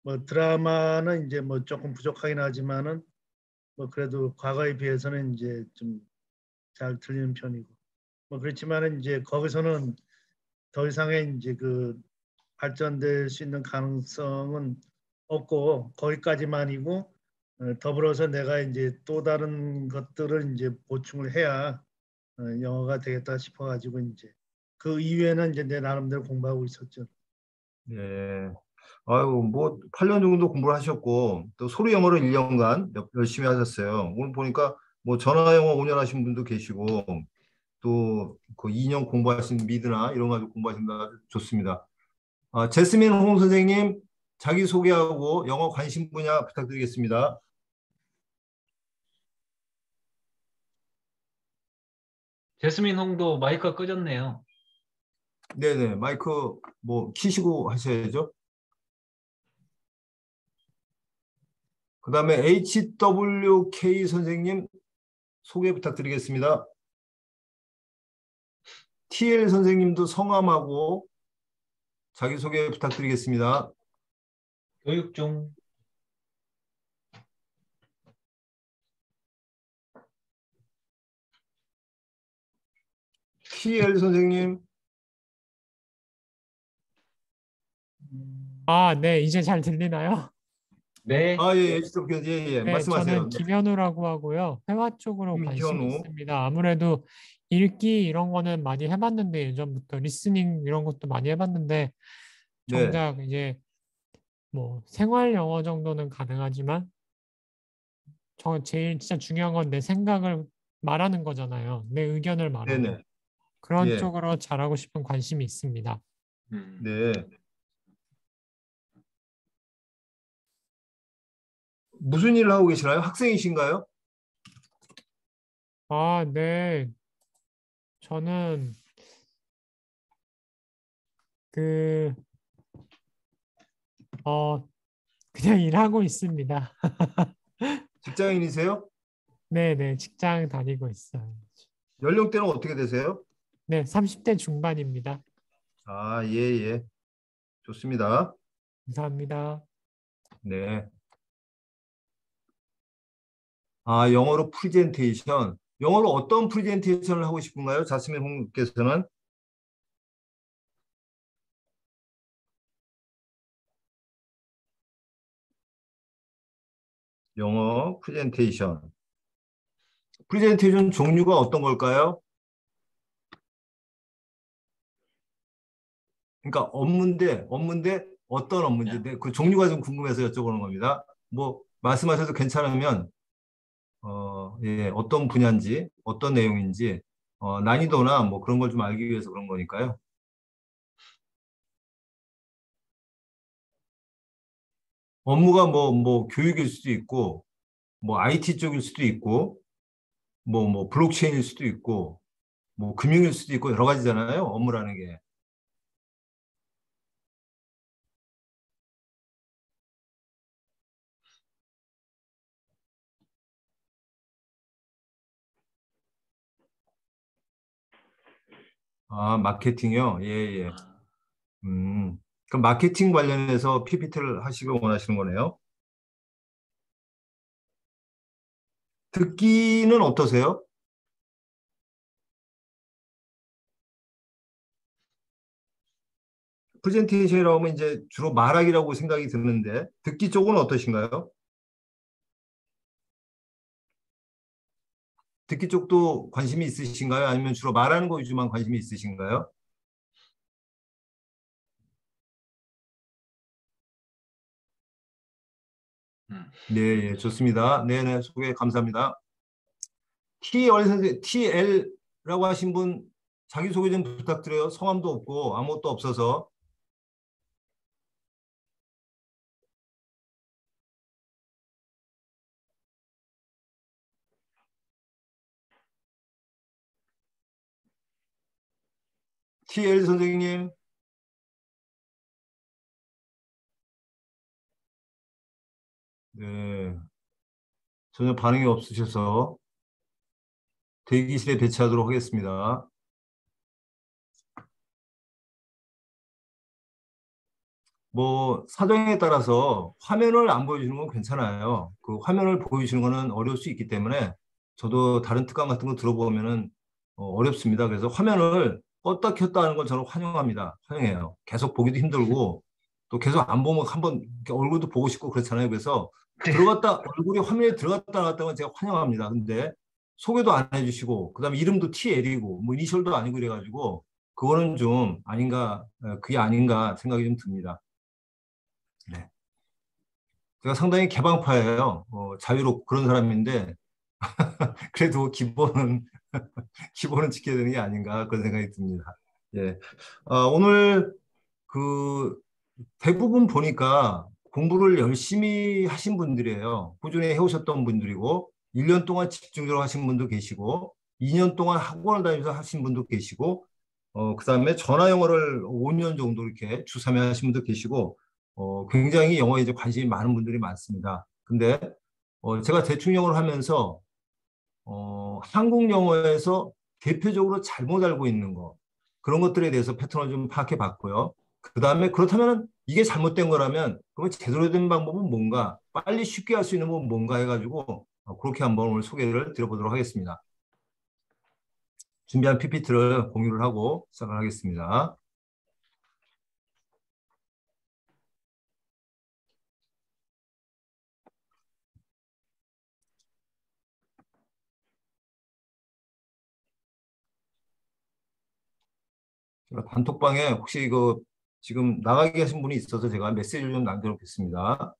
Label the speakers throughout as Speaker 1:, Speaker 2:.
Speaker 1: 뭐 드라마는 이제 뭐 조금 부족하긴 하지만은 뭐 그래도 과거에 비해서는 이제 좀 잘 들리는 편이고 뭐 그렇지만은 이제 거기서는 더 이상의 이제 그 발전될 수 있는 가능성은 없고 거기까지만이고 더불어서 내가 이제 또 다른 것들을 이제 보충을 해야 영어가 되겠다 싶어가지고 이제 그 이후에는 이제 내 나름대로 공부하고 있었죠.
Speaker 2: 예. 아유, 뭐 8년 정도 공부를 하셨고 또 소리 영어를 1년간 열심히 하셨어요. 오늘 보니까 뭐 전화 영어 5년 하신 분도 계시고 또 그 2년 공부하신 미드나 이런 거 가지고 공부하신다 좋습니다. 제스민 홍 선생님 자기 소개하고 영어 관심 분야 부탁드리겠습니다.
Speaker 3: 제스민 홍도 마이크가 꺼졌네요.
Speaker 2: 네네, 마이크 뭐 키시고 하셔야죠. 그 다음에 HWK 선생님 소개 부탁드리겠습니다. TL 선생님도 성함하고 자기소개 부탁드리겠습니다.
Speaker 3: 교육 중.
Speaker 2: TL 선생님.
Speaker 4: 네, 이제 잘 들리나요?
Speaker 3: 네.
Speaker 2: 예, 예,
Speaker 4: 네,
Speaker 2: 말씀하세요.
Speaker 4: 저는
Speaker 2: 네.
Speaker 4: 김현우라고 하고요. 회화 쪽으로 관심이
Speaker 2: 김현우.
Speaker 4: 있습니다. 아무래도 읽기 이런 거는 많이 해봤는데 예전부터 리스닝 이런 것도 많이 해봤는데
Speaker 2: 네,
Speaker 4: 정작 이제 뭐 생활 영어 정도는 가능하지만 제일 진짜 중요한 건 내 생각을 말하는 거잖아요. 내 의견을 말하는
Speaker 2: 네네.
Speaker 4: 그런
Speaker 2: 예,
Speaker 4: 쪽으로 잘하고 싶은 관심이 있습니다.
Speaker 2: 네. 무슨 일을 하고 계시나요? 학생이신가요?
Speaker 4: 네. 저는 그 그냥 일하고 있습니다.
Speaker 2: 직장인이세요?
Speaker 4: 네, 직장 다니고 있어요.
Speaker 2: 연령대는 어떻게 되세요?
Speaker 4: 네, 30대 중반입니다.
Speaker 2: 예, 예. 좋습니다.
Speaker 4: 감사합니다.
Speaker 2: 네. 영어로 프레젠테이션. 영어로 어떤 프레젠테이션을 하고 싶은가요? 자스민 홍께서는? 영어 프레젠테이션. 프레젠테이션 종류가 어떤 걸까요? 그러니까 업무인데 어떤 업무인지 그 종류가 좀 궁금해서 여쭤보는 겁니다. 뭐 말씀하셔도 괜찮으면 예, 어떤 분야인지 어떤 내용인지 난이도나 뭐 그런 걸 좀 알기 위해서 그런 거니까요. 업무가 뭐 교육일 수도 있고 뭐 IT 쪽일 수도 있고 뭐 블록체인일 수도 있고 뭐 금융일 수도 있고 여러 가지잖아요. 업무라는 게. 마케팅이요? 예, 예. 그럼 마케팅 관련해서 PPT를 하시길 원하시는 거네요. 듣기는 어떠세요? 프레젠테이션이라고 하면 이제 주로 말하기라고 생각이 드는데 듣기 쪽은 어떠신가요? 듣기 쪽도 관심이 있으신가요? 아니면 주로 말하는 거 위주만 관심이 있으신가요? 네, 예, 좋습니다. 네네, 소개 감사합니다. TL라고 하신 분 자기소개 좀 부탁드려요. 성함도 없고 아무것도 없어서. TL 선생님. 네, 전혀 반응이 없으셔서 대기실에 배치하도록 하겠습니다. 뭐 사정에 따라서 화면을 안 보여주는 건 괜찮아요. 그 화면을 보여주는 거는 어려울 수 있기 때문에 저도 다른 특강 같은 거 들어보면은 어렵습니다. 그래서 화면을 껐다 켰다 하는 건 저는 환영합니다. 환영해요. 계속 보기도 힘들고 또 계속 안 보면 한번 이렇게 얼굴도 보고 싶고 그렇잖아요. 그래서 들어갔다 얼굴이 화면에 들어갔다 나갔다 는 제가 환영합니다. 근데 소개도 안 해주시고 그다음에 이름도 TL이고 뭐 이니셜도 아니고 그래가지고 그거는 좀 아닌가 그게 아닌가 생각이 좀 듭니다. 네. 제가 상당히 개방파예요. 자유롭고 그런 사람인데 그래도 기본은 기본은 지켜야 되는 게 아닌가 그런 생각이 듭니다. 예. 오늘 그 대부분 보니까 공부를 열심히 하신 분들이에요. 꾸준히 해오셨던 분들이고 1년 동안 집중적으로 하신 분도 계시고 2년 동안 학원을 다니면서 하신 분도 계시고 그다음에 전화 영어를 5년 정도 이렇게 주 3회 하신 분도 계시고 굉장히 영어에 이제 관심이 많은 분들이 많습니다. 근데 제가 대충 영어를 하면서 한국 영어에서 대표적으로 잘못 알고 있는 거 그런 것들에 대해서 패턴을 좀 파악해 봤고요. 그 다음에 그렇다면 이게 잘못된 거라면 그러면 제대로 된 방법은 뭔가 빨리 쉽게 할 수 있는 건 뭔가 해가지고 그렇게 한번 오늘 소개를 드려보도록 하겠습니다. 준비한 PPT를 공유를 하고 시작을 하겠습니다. 제가 단톡방에 혹시 이거 지금 나가게 계신 분이 있어서 제가 메시지를 좀 남겨놓겠습니다.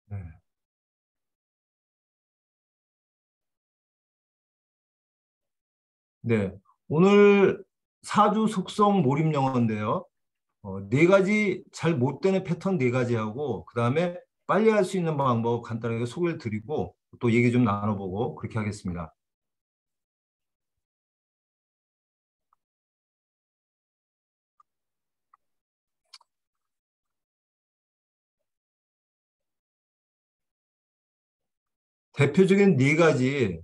Speaker 2: 네. 네. 오늘 사주 속성 몰입 영어인데요. 네 가지 잘 못 되는 패턴 네 가지하고 그다음에 빨리 할 수 있는 방법 간단하게 소개를 드리고 또 얘기 좀 나눠보고 그렇게 하겠습니다. 대표적인 네 가지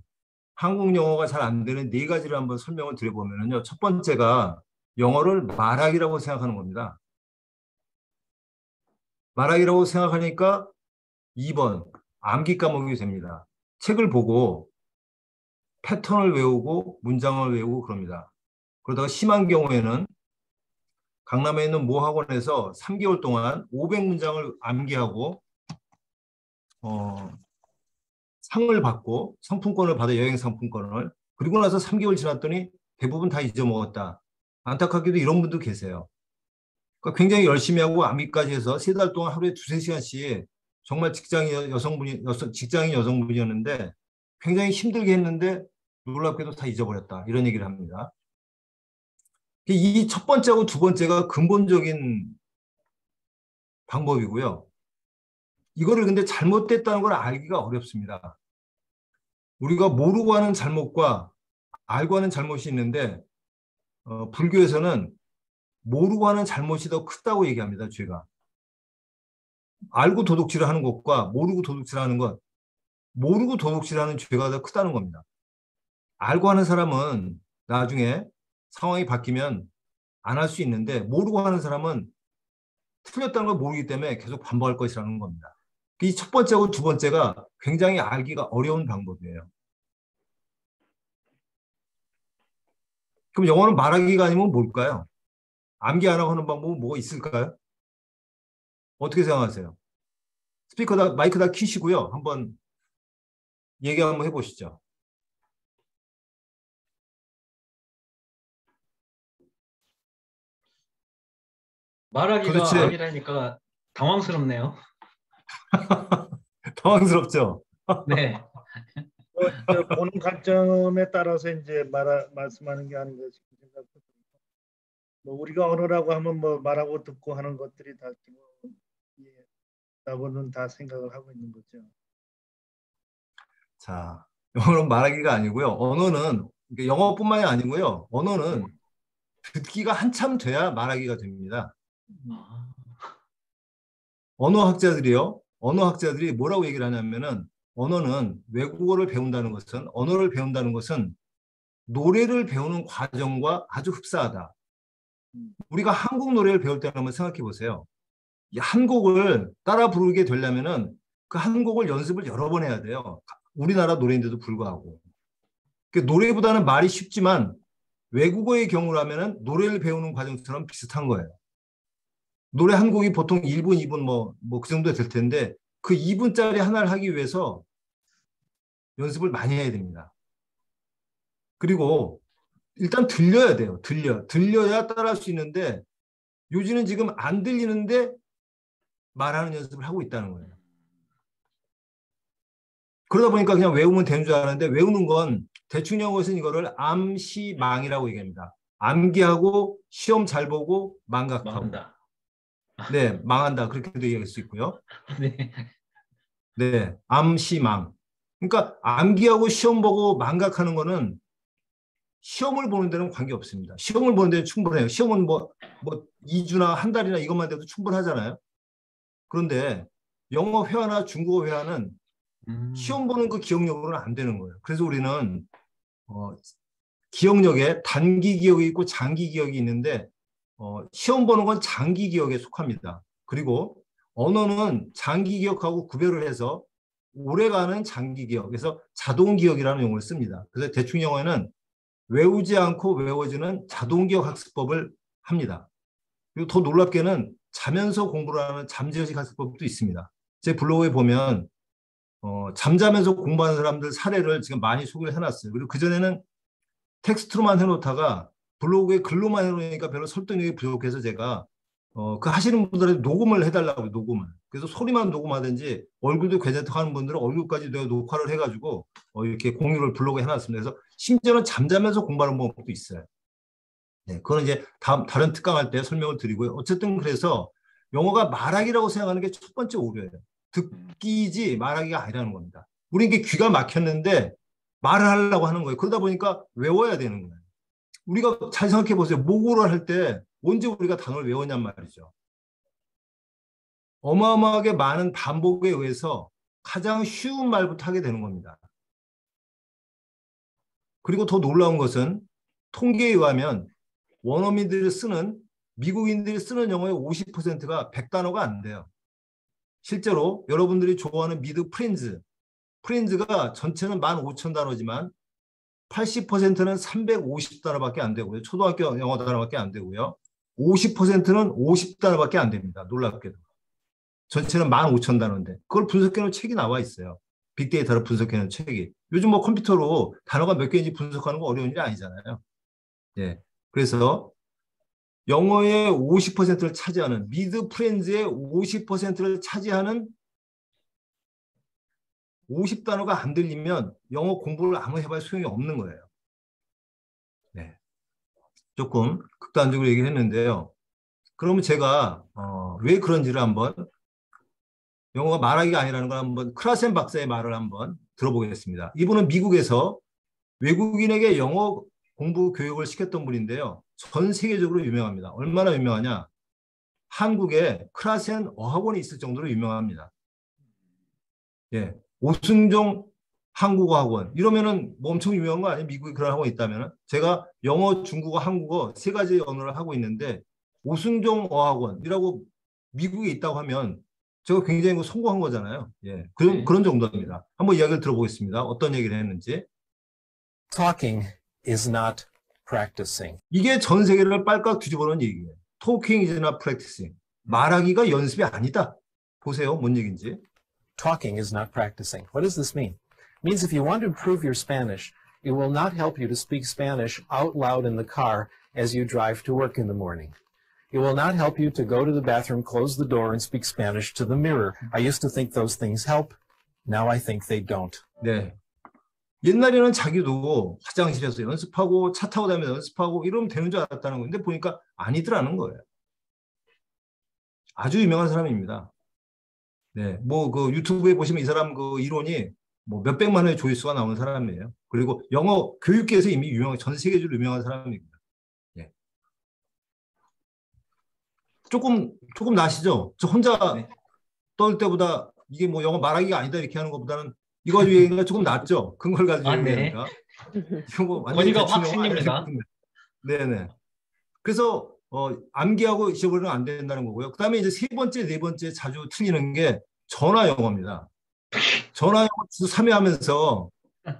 Speaker 2: 한국 영어가 잘 안 되는 네 가지를 한번 설명을 드려보면요. 첫 번째가 영어를 말하기라고 생각하는 겁니다. 말하기라고 생각하니까 2번 암기 까먹이 됩니다. 책을 보고 패턴을 외우고 문장을 외우고 그럽니다. 그러다가 심한 경우에는 강남에 있는 모 학원에서 3개월 동안 500문장을 암기하고 상을 받고 상품권을 받아 여행 상품권을 그리고 나서 3개월 지났더니 대부분 다 잊어먹었다. 안타깝게도 이런 분도 계세요. 그러니까 굉장히 열심히 하고 암기까지 해서 3달 동안 하루에 2~3시간씩 정말 직장인 여성분이었는데 굉장히 힘들게 했는데 놀랍게도 다 잊어버렸다. 이런 얘기를 합니다. 이 첫 번째하고 두 번째가 근본적인 방법이고요. 이거를 근데 잘못됐다는 걸 알기가 어렵습니다. 우리가 모르고 하는 잘못과 알고 하는 잘못이 있는데 불교에서는 모르고 하는 잘못이 더 크다고 얘기합니다. 죄가. 알고 도둑질을 하는 것과 모르고 도둑질하는 것, 모르고 도둑질하는 죄가 더 크다는 겁니다. 알고 하는 사람은 나중에 상황이 바뀌면 안 할 수 있는데 모르고 하는 사람은 틀렸다는 걸 모르기 때문에 계속 반복할 것이라는 겁니다. 이 첫 번째하고 두 번째가 굉장히 알기가 어려운 방법이에요. 그럼 영어는 말하기가 아니면 뭘까요? 암기 안 하고 하는 방법은 뭐가 있을까요? 어떻게 생각하세요? 스피커 다 마이크 다 키시고요. 한번 얘기 한번 해보시죠.
Speaker 3: 말하기가
Speaker 2: 도대체
Speaker 3: 아니라니까 당황스럽네요.
Speaker 2: 당황스럽죠?
Speaker 3: 네.
Speaker 1: 보는 관점에 따라서 이제 말씀하는 게 아닌가 싶은 생각도 듭니다. 뭐 우리가 언어라고 하면 뭐 말하고 듣고 하는 것들이 다 기본이라고는 다 생각을 하고 있는 거죠.
Speaker 2: 자, 영어는 말하기가 아니고요. 언어는 영어뿐만이 아니고요. 언어는 듣기가 한참 돼야 말하기가 됩니다.
Speaker 3: 아,
Speaker 2: 언어학자들이 뭐라고 얘기를 하냐면은 언어는 외국어를 배운다는 것은 언어를 배운다는 것은 노래를 배우는 과정과 아주 흡사하다. 우리가 한국 노래를 배울 때는 한번 생각해 보세요. 이 한 곡을 따라 부르게 되려면은 그 한 곡을 연습을 여러 번 해야 돼요. 우리나라 노래인데도 불구하고. 그 노래보다는 말이 쉽지만 외국어의 경우라면은 노래를 배우는 과정처럼 비슷한 거예요. 노래 한 곡이 보통 1분, 2분 뭐 그 정도 될 텐데 그 2분짜리 하나를 하기 위해서 연습을 많이 해야 됩니다. 그리고 일단 들려야 돼요. 들려야 따라할 수 있는데 요즘은 지금 안 들리는데 말하는 연습을 하고 있다는 거예요. 그러다 보니까 그냥 외우면 되는 줄 알았는데 외우는 건 대충 영어에서는 이거를 암시망이라고 얘기합니다. 암기하고 시험 잘 보고 망각하고.
Speaker 3: 망한다.
Speaker 2: 네, 망한다. 그렇게도 얘기할 수 있고요.
Speaker 3: 네.
Speaker 2: 네, 암시망. 그러니까 암기하고 시험 보고 망각하는 거는 시험을 보는 데는 관계 없습니다. 시험을 보는 데는 충분해요. 시험은 뭐 2주나 한 달이나 이것만 돼도 충분하잖아요. 그런데 영어 회화나 중국어 회화는 시험 보는 그 기억력으로는 안 되는 거예요. 그래서 우리는 기억력에 단기 기억이 있고 장기 기억이 있는데 시험 보는 건 장기 기억에 속합니다. 그리고 언어는 장기 기억하고 구별을 해서 오래가는 장기 기억, 그래서 자동 기억이라는 용어를 씁니다. 그래서 대충 영어에는 외우지 않고 외워지는 자동 기억 학습법을 합니다. 그리고 더 놀랍게는 자면서 공부를 하는 잠재의식 학습법도 있습니다. 제 블로그에 보면 잠자면서 공부하는 사람들 사례를 지금 많이 소개를 해놨어요. 그리고 그전에는 텍스트로만 해놓다가 블로그에 글로만 해놓으니까 별로 설득력이 부족해서 제가 그 하시는 분들한테 녹음을 해달라고 녹음을. 그래서 소리만 녹음하든지 얼굴도 괜찮다고 하는 분들은 얼굴까지 내가 녹화를 해가지고 이렇게 공유를 블로그에 해놨습니다. 그래서 심지어는 잠자면서 공부하는 방법도 있어요. 네, 그건 이제 다른 특강할 때 설명을 드리고요. 어쨌든 그래서 영어가 말하기라고 생각하는 게 첫 번째 오류예요. 듣기지 말하기가 아니라는 겁니다. 우리 이게 귀가 막혔는데 말을 하려고 하는 거예요. 그러다 보니까 외워야 되는 거예요. 우리가 잘 생각해 보세요. 모국어를 할 때 언제 우리가 단어를 외웠냔 말이죠. 어마어마하게 많은 반복에 의해서 가장 쉬운 말부터 하게 되는 겁니다. 그리고 더 놀라운 것은 통계에 의하면 원어민들이 쓰는 미국인들이 쓰는 영어의 50%가 100단어가 안 돼요. 실제로 여러분들이 좋아하는 미드 프렌즈가 전체는 15,000단어지만 80%는 350단어밖에 안 되고요. 초등학교 영어 단어밖에 안 되고요. 50%는 50단어밖에 안 됩니다. 놀랍게도. 전체는 15,000단어인데 그걸 분석해놓은 책이 나와 있어요. 빅데이터를 분석해놓은 책이. 요즘 뭐 컴퓨터로 단어가 몇 개인지 분석하는 거 어려운 일이 아니잖아요. 예. 그래서 영어의 50%를 차지하는 미드 프렌즈의 50%를 차지하는 50단어가 안 들리면 영어 공부를 아무리 해봐야 소용이 없는 거예요. 네. 조금 극단적으로 얘기를 했는데요. 그러면 제가 왜 그런지를 한번 영어가 말하기가 아니라는 걸 한번 크라센 박사의 말을 한번 들어보겠습니다. 이분은 미국에서 외국인에게 영어 공부 교육을 시켰던 분인데요. 전 세계적으로 유명합니다. 얼마나 유명하냐? 한국에 크라센 어학원이 있을 정도로 유명합니다. 예, 오승종 한국어 학원 이러면은 뭐 엄청 유명한 거 아니에요? 미국에 그런 학원이 있다면은 제가 영어, 중국어, 한국어 세 가지 언어를 하고 있는데 오승종 어학원이라고 미국에 있다고 하면 제가 굉장히 성공한 거잖아요. 예, 그런 정도입니다. 한번 이야기를 들어보겠습니다. 어떤 얘기를 했는지.
Speaker 5: Talking is not practicing.
Speaker 2: 이게 전 세계를 빨깍 뒤집어놓은 얘기예요. Talking is not practicing. 말하기가 연습이 아니다. 보세요, 뭔 얘기인지.
Speaker 5: Talking is not practicing. What does this mean? It means if you want to improve your Spanish, it will not help you to speak Spanish out loud in the car as you drive to work in the morning. It will not help you to go to the bathroom, close the door, and speak Spanish to the mirror. I used to think those things help. Now I think they don't.
Speaker 2: 네. 옛날에는 자기도 화장실에서 연습하고 차 타고 다니면서 연습하고 이러면 되는 줄 알았다는 건데 보니까 아니더라는 거예요. 아주 유명한 사람입니다. 네, 뭐 그 유튜브에 보시면 이 사람 그 이론이 뭐 몇백만 원의 조회수가 나오는 사람이에요. 그리고 영어 교육계에서 이미 전 세계적으로 유명한 사람입니다. 예. 조금 나시죠? 저 혼자
Speaker 3: 네.
Speaker 2: 떠들 때보다 이게 뭐 영어 말하기가 아니다 이렇게 하는 것보다는 이거 얘기가 조금 낫죠. 근거를 가지고
Speaker 3: 네.
Speaker 2: 얘기하니까. 이거 뭐 완전히
Speaker 3: 권위가
Speaker 2: 대충
Speaker 3: 확
Speaker 2: 영어 아닐
Speaker 3: 생깁니다.
Speaker 2: 텐데. 네네. 그래서 암기하고 잊어버리면 안 된다는 거고요. 그다음에 이제 세 번째, 네 번째 자주 틀리는 게 전화 영어입니다. 전화 영어 주 3회 하면서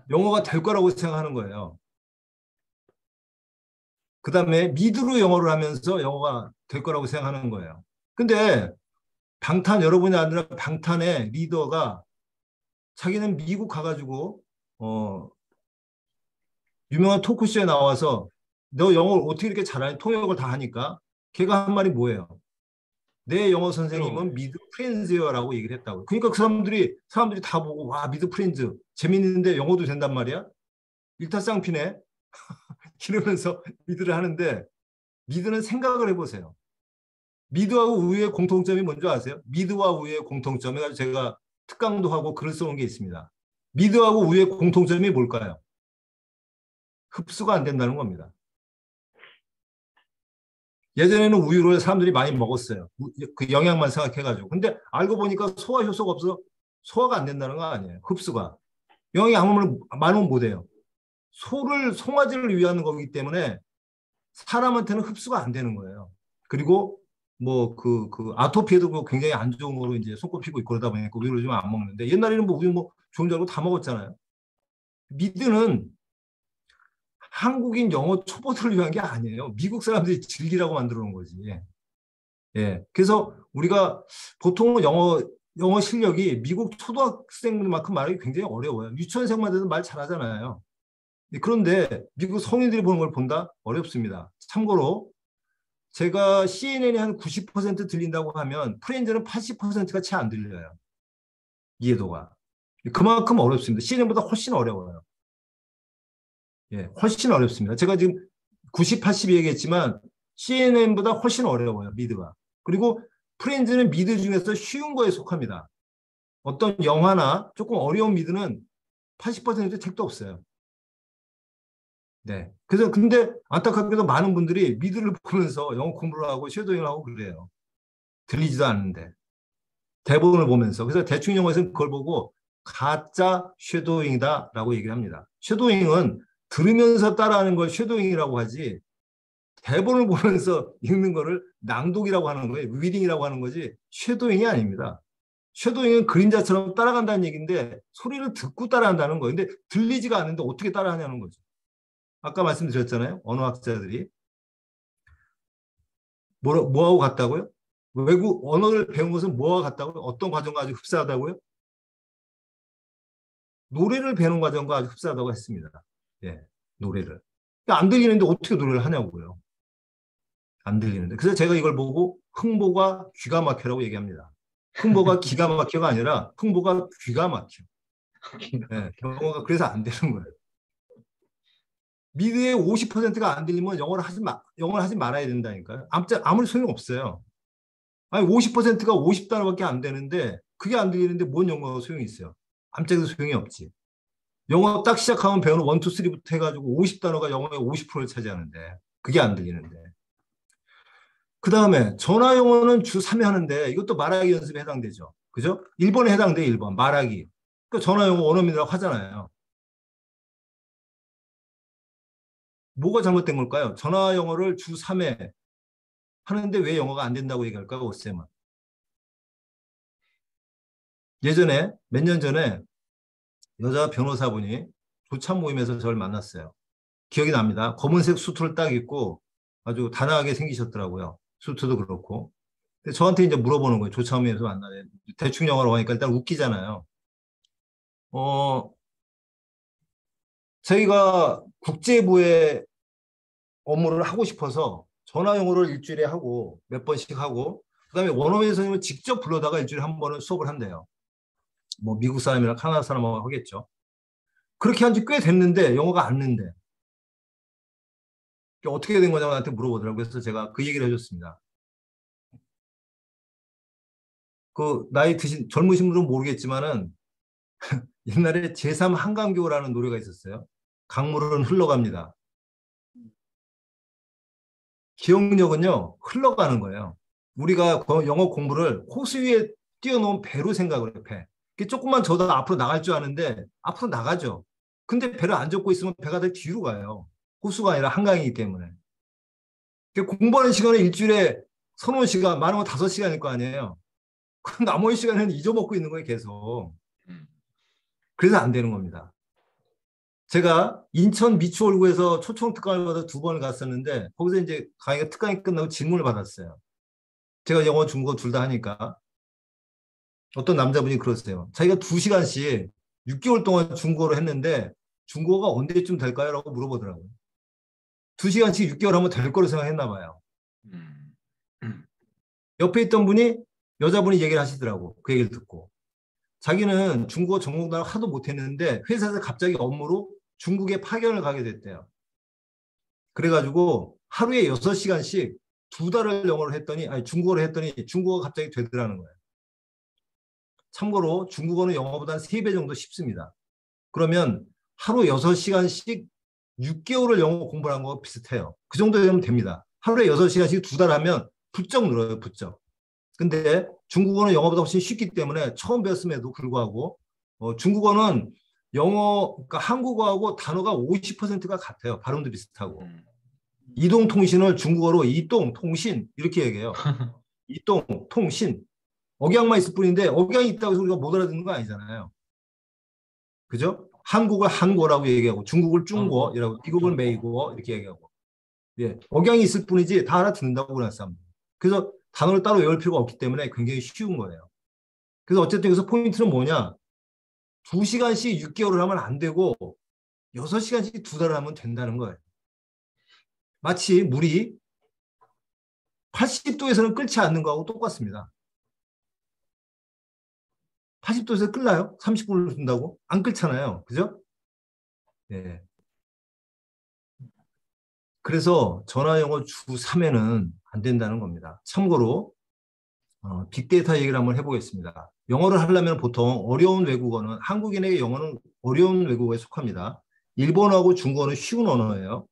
Speaker 2: 영어가 될 거라고 생각하는 거예요. 그다음에 미드로 영어를 하면서 영어가 될 거라고 생각하는 거예요. 근데 방탄 여러분이 아니라 방탄의 리더가 자기는 미국 가가지고 유명한 토크쇼에 나와서 너 영어를 어떻게 이렇게 잘하니? 통역을 다 하니까 걔가 한 말이 뭐예요? 내 영어 선생님은 미드 프렌즈여라고 얘기를 했다고. 그러니까 그 사람들이 다 보고 와 미드 프렌즈 재밌는데 영어도 된단 말이야? 일타쌍피네. 이러면서 미드를 하는데 미드는 생각을 해보세요. 미드와 우유의 공통점이 뭔지 아세요? 미드와 우유의 공통점에 가지고 제가 특강도 하고 글을 써놓은 게 있습니다. 미드하고 우유의 공통점이 뭘까요? 흡수가 안 된다는 겁니다. 예전에는 우유를 사람들이 많이 먹었어요. 그 영양만 생각해가지고. 근데 알고 보니까 소화 효소가 없어서 소화가 안 된다는 거 아니에요. 흡수가. 영양이 아무리 많으면 못해요. 송아지를 위한 거기 때문에 사람한테는 흡수가 안 되는 거예요. 그리고 뭐 그 아토피에도 굉장히 안 좋은 거로 이제 손꼽히고 있고 그러다 보니까 우유를 좀 안 먹는데 옛날에는 뭐 우유 뭐 좋은 줄 알고 다 먹었잖아요. 미드는 한국인 영어 초보들을 위한 게 아니에요. 미국 사람들이 즐기라고 만들어 놓은 거지. 예. 그래서 우리가 보통은 영어 실력이 미국 초등학생만큼 말하기 굉장히 어려워요. 유치원생만 돼도 말 잘하잖아요. 그런데 미국 성인들이 보는 걸 본다? 어렵습니다. 참고로 제가 CNN이 한 90% 들린다고 하면 프렌즈는 80%가 채 안 들려요. 이해도가. 그만큼 어렵습니다. CNN보다 훨씬 어려워요. 예, 훨씬 어렵습니다. 제가 지금 90, 80 얘기했지만 CNN보다 훨씬 어려워요. 미드가. 그리고 프렌즈는 미드 중에서 쉬운 거에 속합니다. 어떤 영화나 조금 어려운 미드는 80% 택도 없어요. 네. 그래서 근데 안타깝게도 많은 분들이 미드를 보면서 영어 공부를 하고 쉐도잉을 하고 그래요. 들리지도 않는데. 대본을 보면서. 그래서 대충 영어에서는 그걸 보고 가짜 쉐도잉이다라고 얘기를 합니다. 쉐도잉은 들으면서 따라하는 걸 쉐도잉이라고 하지 대본을 보면서 읽는 거를 낭독이라고 하는 거예요. 리딩이라고 하는 거지 쉐도잉이 아닙니다. 쉐도잉은 그림자처럼 따라간다는 얘기인데 소리를 듣고 따라한다는 거예요. 근데 들리지가 않는데 어떻게 따라하냐는 거죠. 아까 말씀드렸잖아요. 언어학자들이. 뭐하고 같다고요? 외국 언어를 배운 것은 뭐와 같다고요? 어떤 과정과 아주 흡사하다고요? 노래를 배우는 과정과 아주 흡사하다고 했습니다. 예, 노래를. 안 들리는데 어떻게 노래를 하냐고요. 안 들리는데. 그래서 제가 이걸 보고 흥보가 귀가 막혀라고 얘기합니다. 흥보가 기가 막혀가 아니라 흥보가 귀가 막혀. 예, 영어가 그래서 안 되는 거예요. 미드의 50%가 안 들리면 영어를 하지 말아야 된다니까요. 아무리 소용없어요. 아니 50%가 50단어밖에 안 되는데 그게 안 들리는데 뭔 영어가 소용이 있어요. 아무짝에도 소용이 없지. 영어 딱 시작하면 배우는 1, 2, 3부터 해가지고 50단어가 영어의 50%를 차지하는데 그게 안 들리는데. 그 다음에 전화 영어는 주 3회 하는데 이것도 말하기 연습에 해당되죠. 그죠? 1번에 해당돼 1번 말하기. 그러니까 전화 영어 원어민이라고 하잖아요. 뭐가 잘못된 걸까요? 전화 영어를 주 3회 하는데 왜 영어가 안 된다고 얘기할까요? 오쌤은. 예전에 몇 년 전에 여자 변호사분이 조참 모임에서 저를 만났어요. 기억이 납니다. 검은색 수트를 딱 입고 아주 단아하게 생기셨더라고요. 수트도 그렇고. 근데 저한테 이제 물어보는 거예요. 조참 모임에서 만나요. 대충 영어로 하니까 일단 웃기잖아요. 저희가 국제부의 업무를 하고 싶어서 전화 영어를 일주일에 하고 몇 번씩 하고 그다음에 원어민 선생님을 직접 불러다가 일주일에 한 번은 수업을 한대요. 뭐 미국 사람이나 카나다 사람하고 하겠죠. 그렇게 한 지 꽤 됐는데 영어가 안 는데 어떻게 된 거냐고 나한테 물어보더라고요. 그래서 제가 그 얘기를 해줬습니다. 그 나이 드신 젊으신 분은 모르겠지만은 옛날에 제3 한강교라는 노래가 있었어요. 강물은 흘러갑니다. 기억력은요, 흘러가는 거예요. 우리가 영어 공부를 호수 위에 띄워놓은 배로 생각을 해요, 배. 조금만 져도 앞으로 나갈 줄 아는데 앞으로 나가죠. 근데 배를 안 젓고 있으면 배가 더 뒤로 가요. 호수가 아니라 한강이기 때문에. 공부하는 시간은 일주일에 서너 시간, 많으면 5시간일 거 아니에요. 그럼 나머지 시간은 잊어먹고 있는 거예요, 계속. 그래서 안 되는 겁니다. 제가 인천 미추홀구에서 초청 특강을 받아 2번을 갔었는데 거기서 이제 특강이 끝나고 질문을 받았어요. 제가 영어, 중국어 둘 다 하니까 어떤 남자분이 그러세요. 자기가 2시간씩 6개월 동안 중국어를 했는데 중국어가 언제쯤 될까요? 라고 물어보더라고요. 2시간씩 6개월 하면 될 거로 생각했나 봐요. 옆에 있던 분이 여자분이 얘기를 하시더라고. 그 얘기를 듣고. 자기는 중국어 전공도 하도 못했는데 회사에서 갑자기 업무로 중국에 파견을 가게 됐대요. 그래가지고 하루에 6시간씩 2달을 영어를 했더니, 아니 중국어를 했더니 중국어가 갑자기 되더라는 거예요. 참고로 중국어는 영어보다 3배 정도 쉽습니다. 그러면 하루 6시간씩 6개월을 영어 공부를 한 거 비슷해요. 그 정도 되면 됩니다. 하루에 6시간씩 2달 하면 부쩍 늘어요, 부쩍. 근데 중국어는 영어보다 훨씬 쉽기 때문에 처음 배웠음에도 불구하고 중국어는 영어, 그러니까 한국어하고 단어가 50%가 같아요. 발음도 비슷하고. 이동통신을 중국어로 이동통신 이렇게 얘기해요. 이동통신. 억양만 있을 뿐인데 억양이 있다고 해서 우리가 못 알아듣는 거 아니잖아요. 그죠? 한국을 한국어라고 얘기하고 중국을 중국어이라고, 미국을 메이국어 이렇게 얘기하고. 예, 억양이 있을 뿐이지 다 알아듣는다고 그랬어요. 그래서 단어를 따로 외울 필요가 없기 때문에 굉장히 쉬운 거예요. 그래서 어쨌든 여기서 포인트는 뭐냐? 2시간씩 6개월을 하면 안 되고 6시간씩 2달을 하면 된다는 거예요. 마치 물이 80도에서는 끓지 않는 거하고 똑같습니다. 80도에서 끓나요? 30분을 둔다고? 안 끓잖아요. 그죠? 네. 그래서 전화영어 주 3회는 안 된다는 겁니다. 참고로 빅데이터 얘기를 한번 해보겠습니다. 영어를 하려면 보통 어려운 외국어는, 한국인에게 영어는 어려운 외국어에 속합니다. 일본어하고 중국어는 쉬운 언어예요.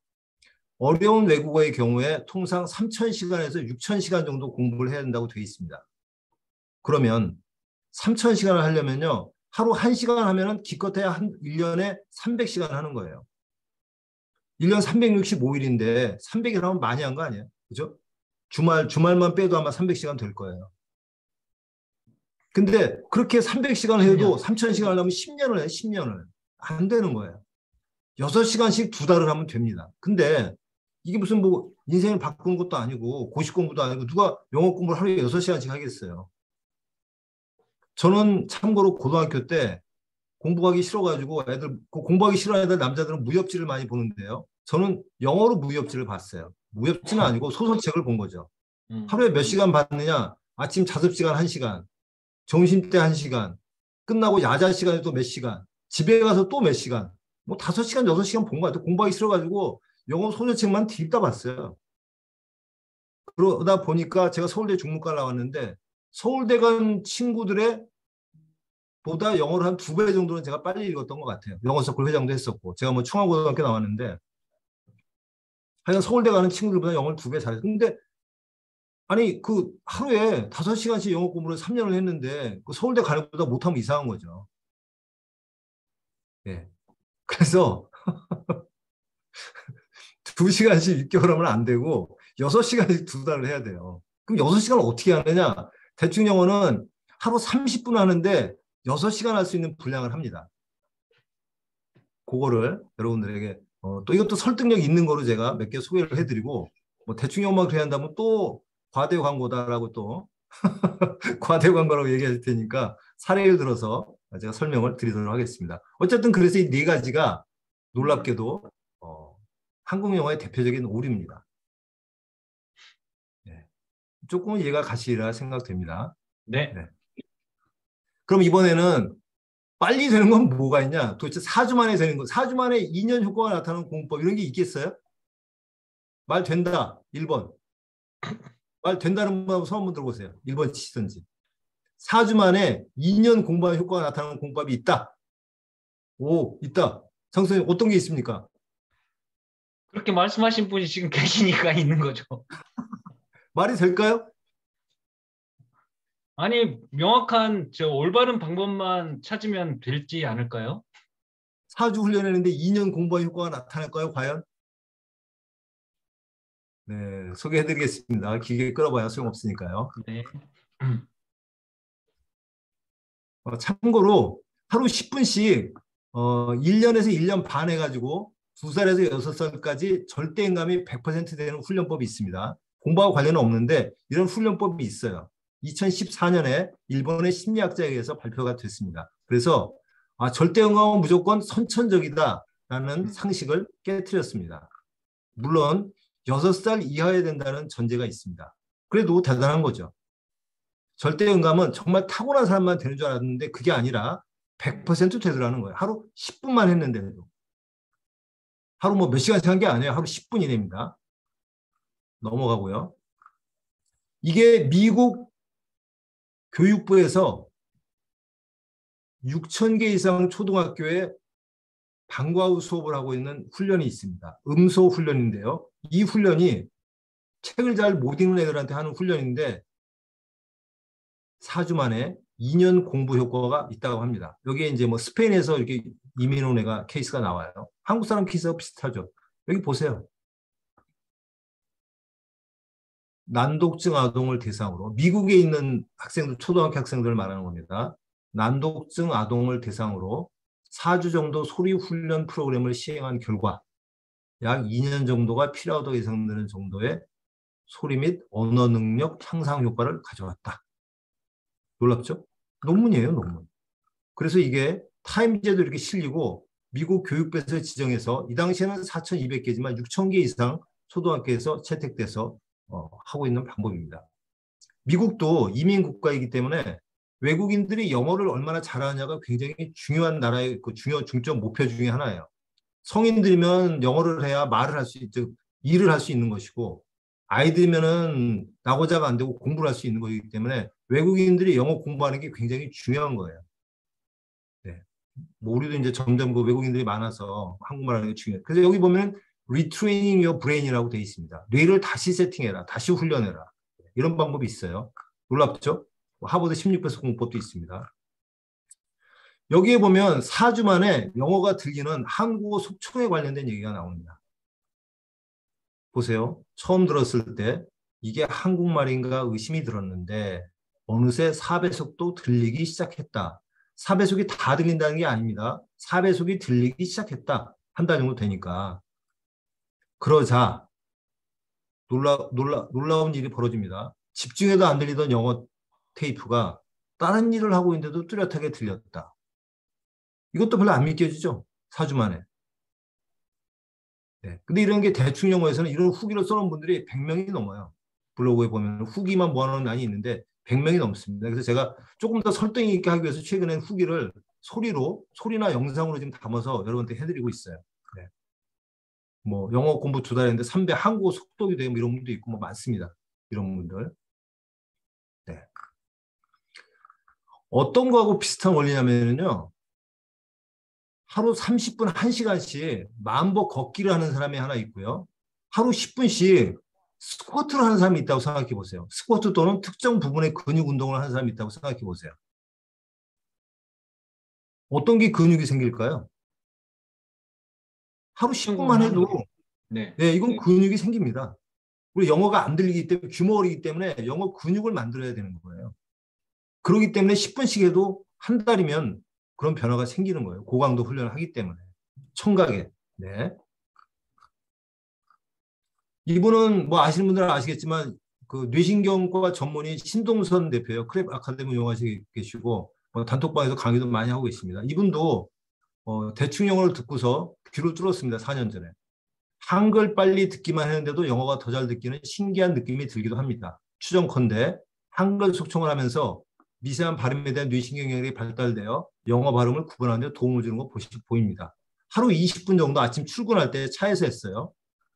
Speaker 2: 어려운 외국어의 경우에 통상 3,000시간에서 6,000시간 정도 공부를 해야 된다고 되어 있습니다. 그러면 3,000시간을 하려면요, 하루 1시간 하면은 기껏해야 1년에 300시간 하는 거예요. 1년 365일인데 300일 하면 많이 한 거 아니에요? 그죠? 주말만 빼도 아마 300시간 될 거예요. 근데 그렇게 300시간 해도 3,000시간 하려면 10년을 해요, 10년을. 안 되는 거예요. 6시간씩 2달을 하면 됩니다. 근데 이게 무슨 뭐 인생을 바꾸는 것도 아니고 고시 공부도 아니고 누가 영어 공부를 하루에 6시간씩 하겠어요. 저는 참고로 고등학교 때 공부하기 싫어가지고 애들, 공부하기 싫어하는 애들 남자들은 무협지를 많이 보는데요. 저는 영어로 무협지를 봤어요. 무협지는 아니고 소설책을 본 거죠. 하루에 몇 시간 봤느냐? 아침 자습 시간 1시간, 점심때 1시간, 끝나고 야자 시간에 또 몇 시간, 집에 가서 또 몇 시간, 뭐 5시간, 6시간 본 것 같아요. 공부하기 싫어가지고 영어 소설책만 뒤집다 봤어요. 그러다 보니까 제가 서울대 중문과 나왔는데 서울대 간 친구들의 보다 영어를 한 2배 정도는 제가 빨리 읽었던 것 같아요. 영어 서클 회장도 했었고, 제가 뭐 청와고등학교 나왔는데 하여간 서울대 가는 친구들보다 영어를 2배 잘했어요. 근데 아니 그 하루에 5시간씩 영어 공부를 3년을 했는데 그 서울대 가는 것보다 못하면 이상한 거죠. 예. 그래서 2시간씩 6개월 하면 안 되고 6시간씩 2달을 해야 돼요. 그럼 6시간을 어떻게 하느냐? 대충 영어는 하루 30분 하는데 6시간 할 수 있는 분량을 합니다. 그거를 여러분들에게 또 이것도 설득력 있는 거로 제가 몇 개 소개를 해드리고, 뭐 대충 영어만 그래야 한다면 또 과대 광고다라고 또 과대 광고라고 얘기할 테니까 사례를 들어서 제가 설명을 드리도록 하겠습니다. 어쨌든 그래서 이 4가지가 놀랍게도 한국 영어의 대표적인 오류입니다. 네. 조금은 이해가 가시리라 생각됩니다.
Speaker 3: 네.
Speaker 2: 네. 그럼 이번에는 빨리 되는 건 뭐가 있냐? 도대체 4주 만에 되는 거, 4주 만에 2년 효과가 나타나는 공부법 이런 게 있겠어요? 말 된다. 1번. 말 된다는 분 손 한번 들어보세요. 1번 치시든지. 4주 만에 2년 공부한 효과가 나타나는 공법이 있다. 오, 있다. 장선생님 어떤 게 있습니까?
Speaker 3: 그렇게 말씀하신 분이 지금 계시니까 있는 거죠.
Speaker 2: 말이 될까요?
Speaker 3: 아니, 명확한 올바른 방법만 찾으면 될지 않을까요?
Speaker 2: 4주 훈련했는데 2년 공부한 효과가 나타날까요, 과연? 네, 소개해드리겠습니다. 길게 끌어봐야 소용없으니까요.
Speaker 3: 네.
Speaker 2: 참고로 하루 10분씩 1년에서 1년 반 해가지고 2살에서 6살까지 절대음감이 100% 되는 훈련법이 있습니다. 공부하고 관련은 없는데 이런 훈련법이 있어요. 2014년에 일본의 심리학자에 의해서 발표가 됐습니다. 그래서 절대음감은 무조건 선천적이다라는 상식을 깨트렸습니다. 물론 6살 이하여야 된다는 전제가 있습니다. 그래도 대단한 거죠. 절대음감은 정말 타고난 사람만 되는 줄 알았는데 그게 아니라 100% 되더라는 거예요. 하루 10분만 했는데도. 하루 뭐 몇 시간씩 한 게 아니에요. 하루 10분 이내입니다. 넘어가고요. 이게 미국 교육부에서 6,000개 이상 초등학교에 방과 후 수업을 하고 있는 훈련이 있습니다. 음소 훈련인데요. 이 훈련이 책을 잘 못 읽는 애들한테 하는 훈련인데 4주 만에 2년 공부 효과가 있다고 합니다. 여기에 이제 뭐 스페인에서 이렇게 이민 온 애가 케이스가 나와요. 한국 사람 케이스가 비슷하죠. 여기 보세요. 난독증 아동을 대상으로 미국에 있는 학생들, 초등학교 학생들을 말하는 겁니다. 난독증 아동을 대상으로 4주 정도 소리 훈련 프로그램을 시행한 결과 약 2년 정도가 필요하다고 예상되는 정도의 소리 및 언어 능력 향상 효과를 가져왔다. 놀랍죠? 논문이에요, 논문. 그래서 이게 타임즈에도 이렇게 실리고 미국 교육부에서 지정해서 이 당시에는 4,200개지만 6,000개 이상 초등학교에서 채택돼서 하고 있는 방법입니다. 미국도 이민 국가이기 때문에 외국인들이 영어를 얼마나 잘하느냐가 굉장히 중요한 나라의 중점 목표 중에 하나예요. 성인들이면 영어를 해야 말을 할 수 있죠. 일을 할 수 있는 것이고 아이들이면은 낙오자가 안 되고 공부를 할 수 있는 것이기 때문에 외국인들이 영어 공부하는 게 굉장히 중요한 거예요. 네. 뭐 우리도 이제 점점 그 외국인들이 많아서 한국말 하는 게 중요해요. 그래서 여기 보면 retraining your brain이라고 되어 있습니다. 뇌를 다시 세팅해라, 다시 훈련해라. 이런 방법이 있어요. 놀랍죠? 하버드 16배속 공법도 있습니다. 여기에 보면 4주 만에 영어가 들리는 한국어 속초에 관련된 얘기가 나옵니다. 보세요. 처음 들었을 때 이게 한국말인가 의심이 들었는데 어느새 4배속도 들리기 시작했다. 4배속이 다 들린다는 게 아닙니다. 4배속이 들리기 시작했다. 한 달 정도 되니까. 그러자 놀라운 일이 벌어집니다. 집중해도 안 들리던 영어 테이프가 다른 일을 하고 있는데도 뚜렷하게 들렸다. 이것도 별로 안 믿겨지죠? 4주 만에. 네. 근데 이런 게 대충 영어에서는 이런 후기를 써놓은 분들이 100명이 넘어요. 블로그에 보면 후기만 모아놓은 난이 있는데 100명이 넘습니다. 그래서 제가 조금 더 설득 있게 하기 위해서 최근에 후기를 소리나 영상으로 지금 담아서 여러분한테 해드리고 있어요. 네. 뭐 영어 공부 2달 했는데 3배 한국어 속독이 되고 이런 분도 있고 뭐 많습니다. 이런 분들. 네. 어떤 거하고 비슷한 원리냐면요. 하루 30분 1시간씩 만보 걷기를 하는 사람이 하나 있고요. 하루 10분씩 스쿼트를 하는 사람이 있다고 생각해 보세요. 스쿼트 또는 특정 부분의 근육 운동을 하는 사람이 있다고 생각해 보세요. 어떤 게 근육이 생길까요? 하루 10분만 해도 네, 이건 근육이 생깁니다. 우리 영어가 안 들리기 때문에 규모어리기 때문에 영어 근육을 만들어야 되는 거예요. 그렇기 때문에 10분씩 해도 한 달이면 그런 변화가 생기는 거예요. 고강도 훈련을 하기 때문에. 청각에. 네. 이분은 뭐 아시는 분들은 아시겠지만 그 뇌신경과 전문의 신동선 대표예요. 크랩 아카데미 이용하시고 계시고 단톡방에서 강의도 많이 하고 계십니다. 이분도 대충 영어를 듣고서 귀를 뚫었습니다. 4년 전에. 한글 빨리 듣기만 했는데도 영어가 더 잘 듣기는 신기한 느낌이 들기도 합니다. 추정컨대 한글 속청을 하면서 미세한 발음에 대한 뇌신경 영역이 발달되어 영어 발음을 구분하는 데 도움을 주는 거 보입니다. 하루 20분 정도 아침 출근할 때 차에서 했어요.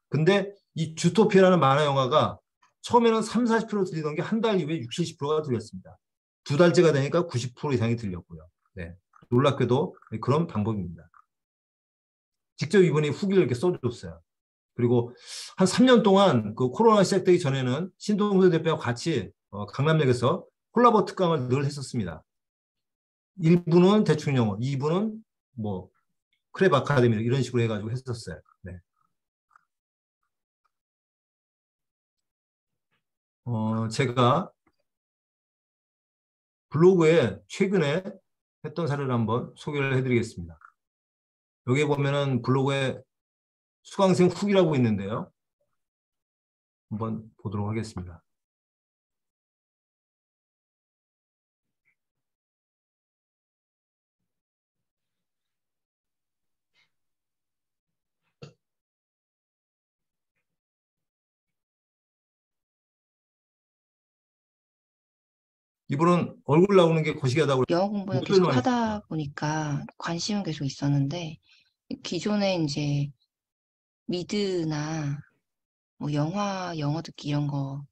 Speaker 2: 근데 이 주토피아라는 만화 영화가 처음에는 30-40% 들리던 게 한 달 이후에 60-70%가 들렸습니다. 2달째가 되니까 90% 이상이 들렸고요. 네. 놀랍게도 그런 방법입니다. 직접 이분이 후기를 이렇게 써줬어요. 그리고 한 3년 동안 그 코로나 시작되기 전에는 신동수 대표와 같이 강남역에서 콜라보 특강을 늘 했었습니다. 1부는 대충 영어, 2부는 뭐 크랩 아카데미 이런 식으로 해가지고 했었어요. 네. 제가 블로그에 최근에 했던 사례를 한번 소개를 해드리겠습니다. 여기 보면은 블로그에 수강생 후기라고 있는데요. 한번 보도록 하겠습니다. 이분은 얼굴 나오는 게 거시기하다고
Speaker 6: 영어 공부는
Speaker 2: 목소리를
Speaker 6: 계속
Speaker 2: 많이
Speaker 6: 하다
Speaker 2: 듣죠.
Speaker 6: 보니까 관심은 계속 있었는데 기존에 이제 미드나 뭐 영어 듣기 이런 거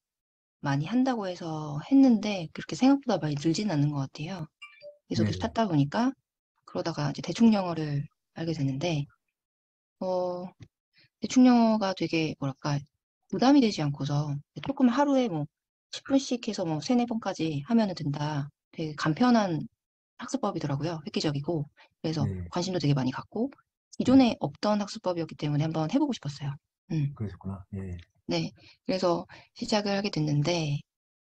Speaker 6: 많이 한다고 해서 했는데 그렇게 생각보다 많이 늘진 않는 것 같아요. 계속
Speaker 2: 네.
Speaker 6: 찾다 보니까 그러다가 이제 대충 영어를 알게 됐는데 대충 영어가 되게 뭐랄까 부담이 되지 않고서 조금 하루에 뭐 10분씩 해서 뭐 3-4번까지 하면은 된다. 되게 간편한 학습법이더라고요. 획기적이고. 그래서
Speaker 2: 네.
Speaker 6: 관심도 되게 많이 갖고 기존에 없던 학습법이었기 때문에 한번 해보고 싶었어요.
Speaker 2: 그러셨구나. 예.
Speaker 6: 네. 그래서 시작을 하게 됐는데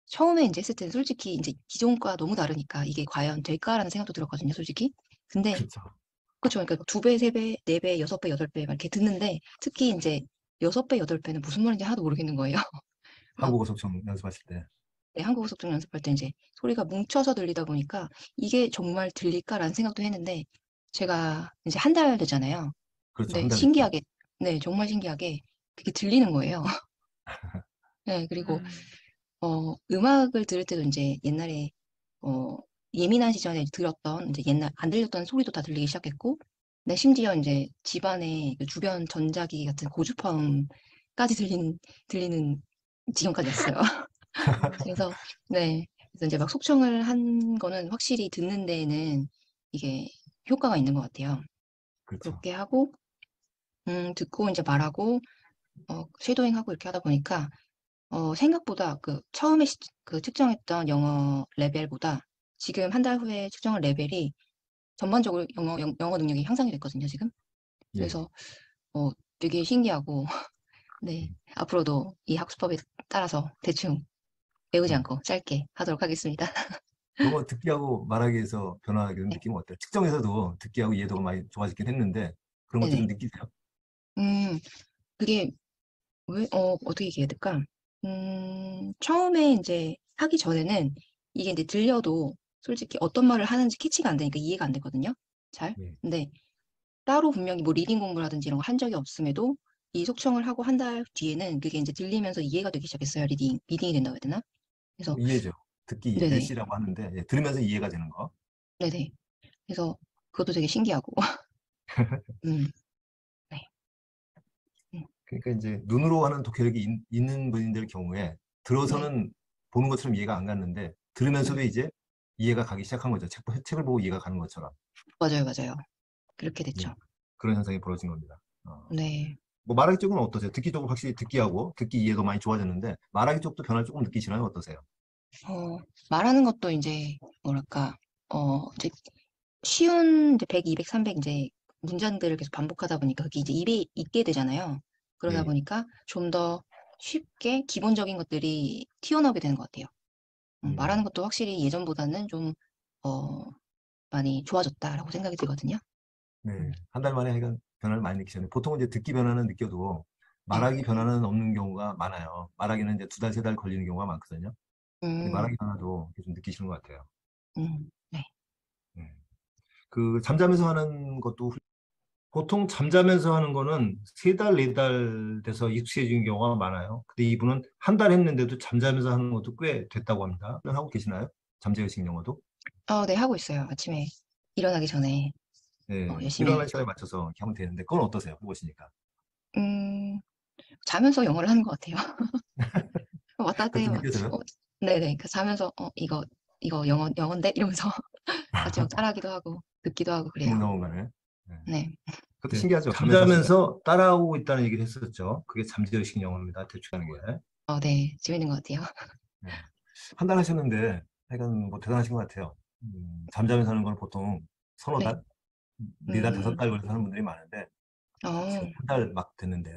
Speaker 6: 처음에 이제 했을 때는 솔직히 이제 기존 과 너무 다르니까 이게 과연 될까라는 생각도 들었거든요, 솔직히. 근데
Speaker 2: 그렇죠.
Speaker 6: 그렇죠. 그러니까 2배, 3배, 4배, 6배, 8배 막 이렇게 듣는데 특히 이제 6배, 8배는 무슨 말인지 하나도 모르겠는 거예요. 막
Speaker 2: 한국어 속성 연습하실 때.
Speaker 6: 네, 한국어 속독 연습할 때 이제 소리가 뭉쳐서 들리다 보니까 이게 정말 들릴까라는 생각도 했는데 제가 이제 한 달 됐잖아요.
Speaker 2: 그렇죠. 한
Speaker 6: 근데
Speaker 2: 달 됐죠.
Speaker 6: 신기하게, 네, 정말 신기하게 그게 들리는 거예요. 네, 그리고 음악을 들을 때도 이제 옛날에 예민한 시절에 들었던 이제 옛날 안 들렸던 소리도 다 들리기 시작했고, 네, 심지어 이제 집안에 그 주변 전자기 같은 고주파음까지 들리는 지경까지 왔어요. 그래서 네, 그래서 이제 막 속청을 한 거는 확실히 듣는 데에는 이게 효과가 있는 것 같아요.
Speaker 2: 그렇죠.
Speaker 6: 그렇게 하고 듣고 이제 말하고 쉐도잉하고 이렇게 하다 보니까 생각보다 그 처음에 그 측정했던 영어 레벨보다 지금 한 달 후에 측정한 레벨이 전반적으로 영어 능력이 향상이 됐거든요, 지금.
Speaker 2: 예.
Speaker 6: 그래서 되게 신기하고 네, 앞으로도 이 학습법에 따라서 대충 외우지 않고 짧게 하도록 하겠습니다.
Speaker 2: 너무 듣기하고 말하기에서 변화 이런
Speaker 6: 네.
Speaker 2: 느낌은 어때요? 측정에서도 듣기하고 이해도가 많이 좋아지긴 했는데 그런 것도 좀
Speaker 6: 네네.
Speaker 2: 느끼세요?
Speaker 6: 그게 왜 어떻게 얘기해야 될까? 처음에 이제 하기 전에는 이게 이제 들려도 솔직히 어떤 말을 하는지 캐치가 안 되니까 이해가 안 되거든요. 잘.
Speaker 2: 예.
Speaker 6: 근데 따로 분명히 뭐 리딩 공부라든지 이런 거 한 적이 없음에도 이 속청을 하고 한 달 뒤에는 그게 이제 들리면서 이해가 되기 시작했어요. 리딩이 된다고 해야 되나? 그래서
Speaker 2: 이해죠. 듣기 이해,
Speaker 6: 네네.
Speaker 2: LC라고 하는데 예, 들으면서 이해가 되는 거.
Speaker 6: 네네. 그래서 그것도 되게 신기하고. 음, 네.
Speaker 2: 그러니까 이제 눈으로 하는 독해력이 있는 분들 경우에
Speaker 6: 네.
Speaker 2: 들어서는 보는 것처럼 이해가 안 갔는데 들으면서도 이제 이해가 가기 시작한 거죠. 책을 보고 이해가 가는 것처럼.
Speaker 6: 맞아요, 맞아요. 그렇게
Speaker 2: 네.
Speaker 6: 됐죠.
Speaker 2: 그런 현상이 벌어진 겁니다.
Speaker 6: 네.
Speaker 2: 뭐 말하기 쪽은 어떠세요? 듣기 쪽은 확실히 듣기하고 듣기 이해도 많이 좋아졌는데 말하기 쪽도 변화를 조금 느끼시나요? 어떠세요?
Speaker 6: 말하는 것도 이제 뭐랄까 이제 쉬운 이제 100, 200, 300 이제 문장들을 계속 반복하다 보니까 그게 이제 입에 있게 되잖아요. 그러다
Speaker 2: 예.
Speaker 6: 보니까 좀 더 쉽게 기본적인 것들이 튀어나오게 되는 것 같아요. 말하는 것도 확실히 예전보다는 좀 많이 좋아졌다라고 생각이 들거든요.
Speaker 2: 네. 한 달 만에 하여간 변화를 많이 느끼셨네요. 보통은 이제 듣기 변화는 느껴도
Speaker 6: 네.
Speaker 2: 말하기 변화는 없는 경우가 많아요. 말하기는 이제 2달, 3달 걸리는 경우가 많거든요. 근데
Speaker 6: 음,
Speaker 2: 말하기 변화도 이렇게 좀 느끼시는 것 같아요.
Speaker 6: 네.
Speaker 2: 네. 그 잠자면서 하는 것도 보통 잠자면서 하는 거는 3달, 4달 돼서 익숙해지는 경우가 많아요. 근데 이분은 한 달 했는데도 잠자면서 하는 것도 꽤 됐다고 합니다. 하고 계시나요? 잠재의식 영어도?
Speaker 6: 네, 하고 있어요. 아침에 일어나기 전에
Speaker 2: 네.
Speaker 6: 열심히.
Speaker 2: 일어나는 시간에 맞춰서 이렇게 하면 되는데 그건 어떠세요? 해보시니까.
Speaker 6: 음, 자면서 영어를 하는 것 같아요. 왔다 갔다
Speaker 2: 그렇게
Speaker 6: 해요.
Speaker 2: 느껴져요?
Speaker 6: 네네. 그 자면서 이거 영어인데 이러면서 같이 막 따라하기도 하고 듣기도 하고 그래요.
Speaker 2: 시문서원간에. 네.
Speaker 6: 네.
Speaker 2: 그것도
Speaker 7: 네.
Speaker 2: 신기하죠. 잠자면서 따라하고 있다는 얘기를 했었죠. 그게 잠재의식 영어입니다. 대충 하는 게.
Speaker 6: 네, 재밌는 것 같아요.
Speaker 2: 네. 한 달 하셨는데 하여간 뭐 대단하신 것 같아요. 잠자면서 하는 건 보통 서너
Speaker 6: 네.
Speaker 2: 달, 4달, 5달
Speaker 6: 음,
Speaker 2: 걸려서 하는 분들이 많은데 지금
Speaker 6: 어,
Speaker 2: 한 달 막 됐는데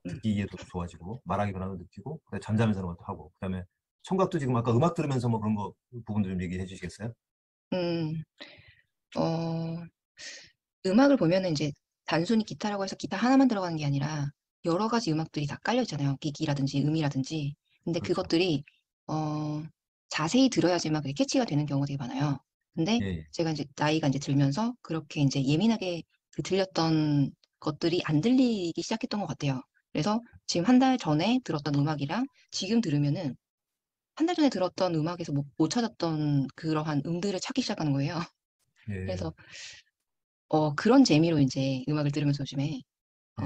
Speaker 2: 듣기 이해도 좋아지고 말하기 변화도 느끼고 그다음에 잠자면서 하는 것도 하고 그다음에 청각도 지금 아까 음악 들으면서 뭐 그런 거 부분도 좀 얘기해 주시겠어요?
Speaker 6: 음, 어, 음악을 보면은 이제 단순히 기타라고 해서 기타 하나만 들어가는 게 아니라 여러 가지 음악들이 다 깔려 있잖아요. 기기라든지 음이라든지. 근데
Speaker 2: 그렇죠.
Speaker 6: 그것들이 어, 자세히 들어야지만 그게 캐치가 되는 경우가 되게 많아요. 근데
Speaker 2: 예, 예.
Speaker 6: 제가 이제 나이가 이제 들면서 그렇게 이제 예민하게 그 들렸던 것들이 안 들리기 시작했던 것 같아요. 그래서 지금 한 달 전에 들었던 음악이랑 지금 들으면은 한 달 전에 들었던 음악에서 못 찾았던 그러한 음들을 찾기 시작하는 거예요.
Speaker 2: 예,
Speaker 6: 그래서 그런 재미로 이제 음악을 들으면서 요즘에
Speaker 2: 예.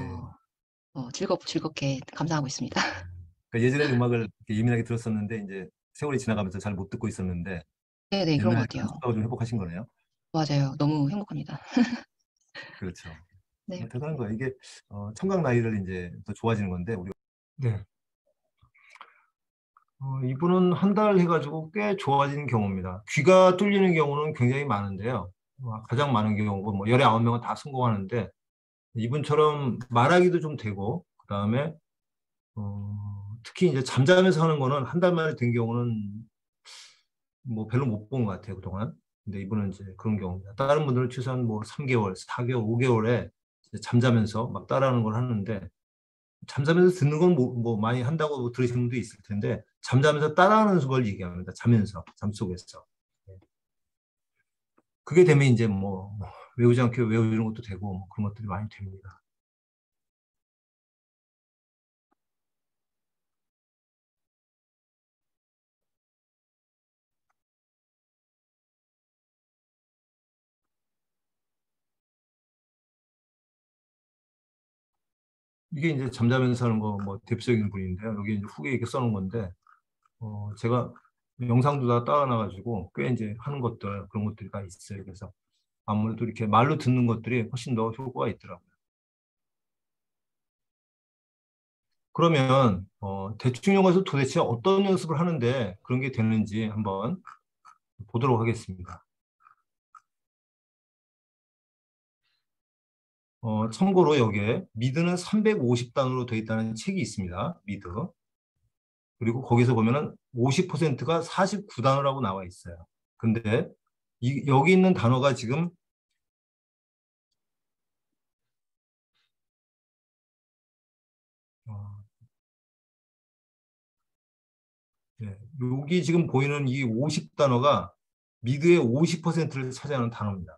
Speaker 6: 즐겁게 감상하고 있습니다.
Speaker 2: 그러니까 예전에는 음악을 이렇게 예민하게 들었었는데 이제 세월이 지나가면서 잘 못 듣고 있었는데
Speaker 6: 네네, 그런 것
Speaker 2: 옛날
Speaker 6: 같아요.
Speaker 2: 감성을 좀 회복하신 거네요.
Speaker 6: 맞아요. 너무 행복합니다.
Speaker 2: 그렇죠.
Speaker 6: 네.
Speaker 2: 대단한 거예요. 이게 청각 나이를 이제 더 좋아지는 건데 우리 네. 이분은 한 달 해가지고 꽤 좋아진 경우입니다. 귀가 뚫리는 경우는 굉장히 많은데요. 가장 많은 경우가 뭐 열에 9명은 다 성공하는데 이분처럼 말하기도 좀 되고 그다음에 특히 이제 잠자면서 하는 거는 한 달 만에 된 경우는 뭐 별로 못 본 것 같아요, 그동안. 근데 이분은 이제 그런 경우입니다. 다른 분들은 최소한 뭐 3개월, 4개월, 5개월에 잠자면서 막 따라하는 걸 하는데 잠자면서 듣는 건 뭐 많이 한다고 들으시는 분도 있을 텐데 잠자면서 따라하는 걸 얘기합니다. 자면서, 잠 속에서. 그게 되면 이제 뭐 외우지 않게 외우는 것도 되고 뭐 그런 것들이 많이 됩니다. 이게 이제 잠자면서 하는 거 뭐 대표적인 분인데요. 여기 이제 후기에 이렇게 써놓은 건데 제가 영상도 다 따라놔가지고 꽤 이제 하는 것들 그런 것들이 다 있어요. 그래서 아무래도 이렇게 말로 듣는 것들이 훨씬 더 효과가 있더라고요. 그러면 대충 영어에서 도대체 어떤 연습을 하는데 그런 게 되는지 한번 보도록 하겠습니다. 참고로 여기에 미드는 350단어로 되어 있다는 책이 있습니다. 미드. 그리고 거기서 보면은 50%가 49단어라고 나와 있어요. 근데 여기 있는 단어가 지금 여기 지금 보이는 이 50단어가 미드의 50%를 차지하는 단어입니다.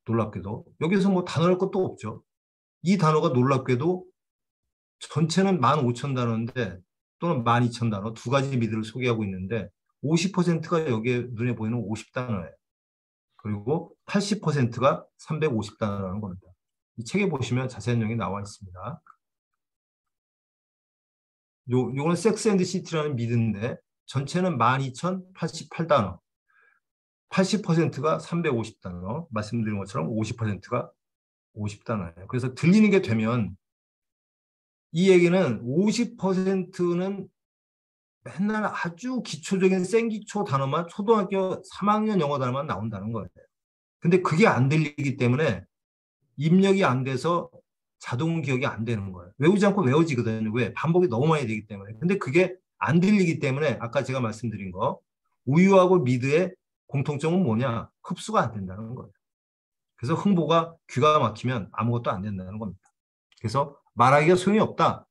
Speaker 2: 놀랍게도. 여기서 뭐 단어할 것도 없죠. 이 단어가 놀랍게도 전체는 15,000단어인데 또는 12,000단어 두 가지 미드를 소개하고 있는데 50%가 여기에 눈에 보이는 50단어예요. 그리고 80%가 350단어라는 겁니다. 이 책에 보시면 자세한 내용이 나와 있습니다. 요거는 섹스 앤드 시티라는 미드인데 전체는 12,088단어. 80%가 350단어. 말씀드린 것처럼 50%가 50단어예요. 그래서 들리는 게 되면 이 얘기는 50%는 맨날 아주 기초적인 생기초 단어만 초등학교 3학년 영어 단어만 나온다는 거예요. 근데 그게 안 들리기 때문에 입력이 안 돼서 자동 기억이 안 되는 거예요. 외우지 않고 외워지거든요. 왜? 반복이 너무 많이 되기 때문에. 근데 그게 안 들리기 때문에 아까 제가 말씀드린 거 우유하고 미드의 공통점은 뭐냐? 흡수가 안 된다는 거예요. 그래서 흥보가 귀가 막히면 아무것도 안 된다는 겁니다. 그래서 말하기가 소용이 없다.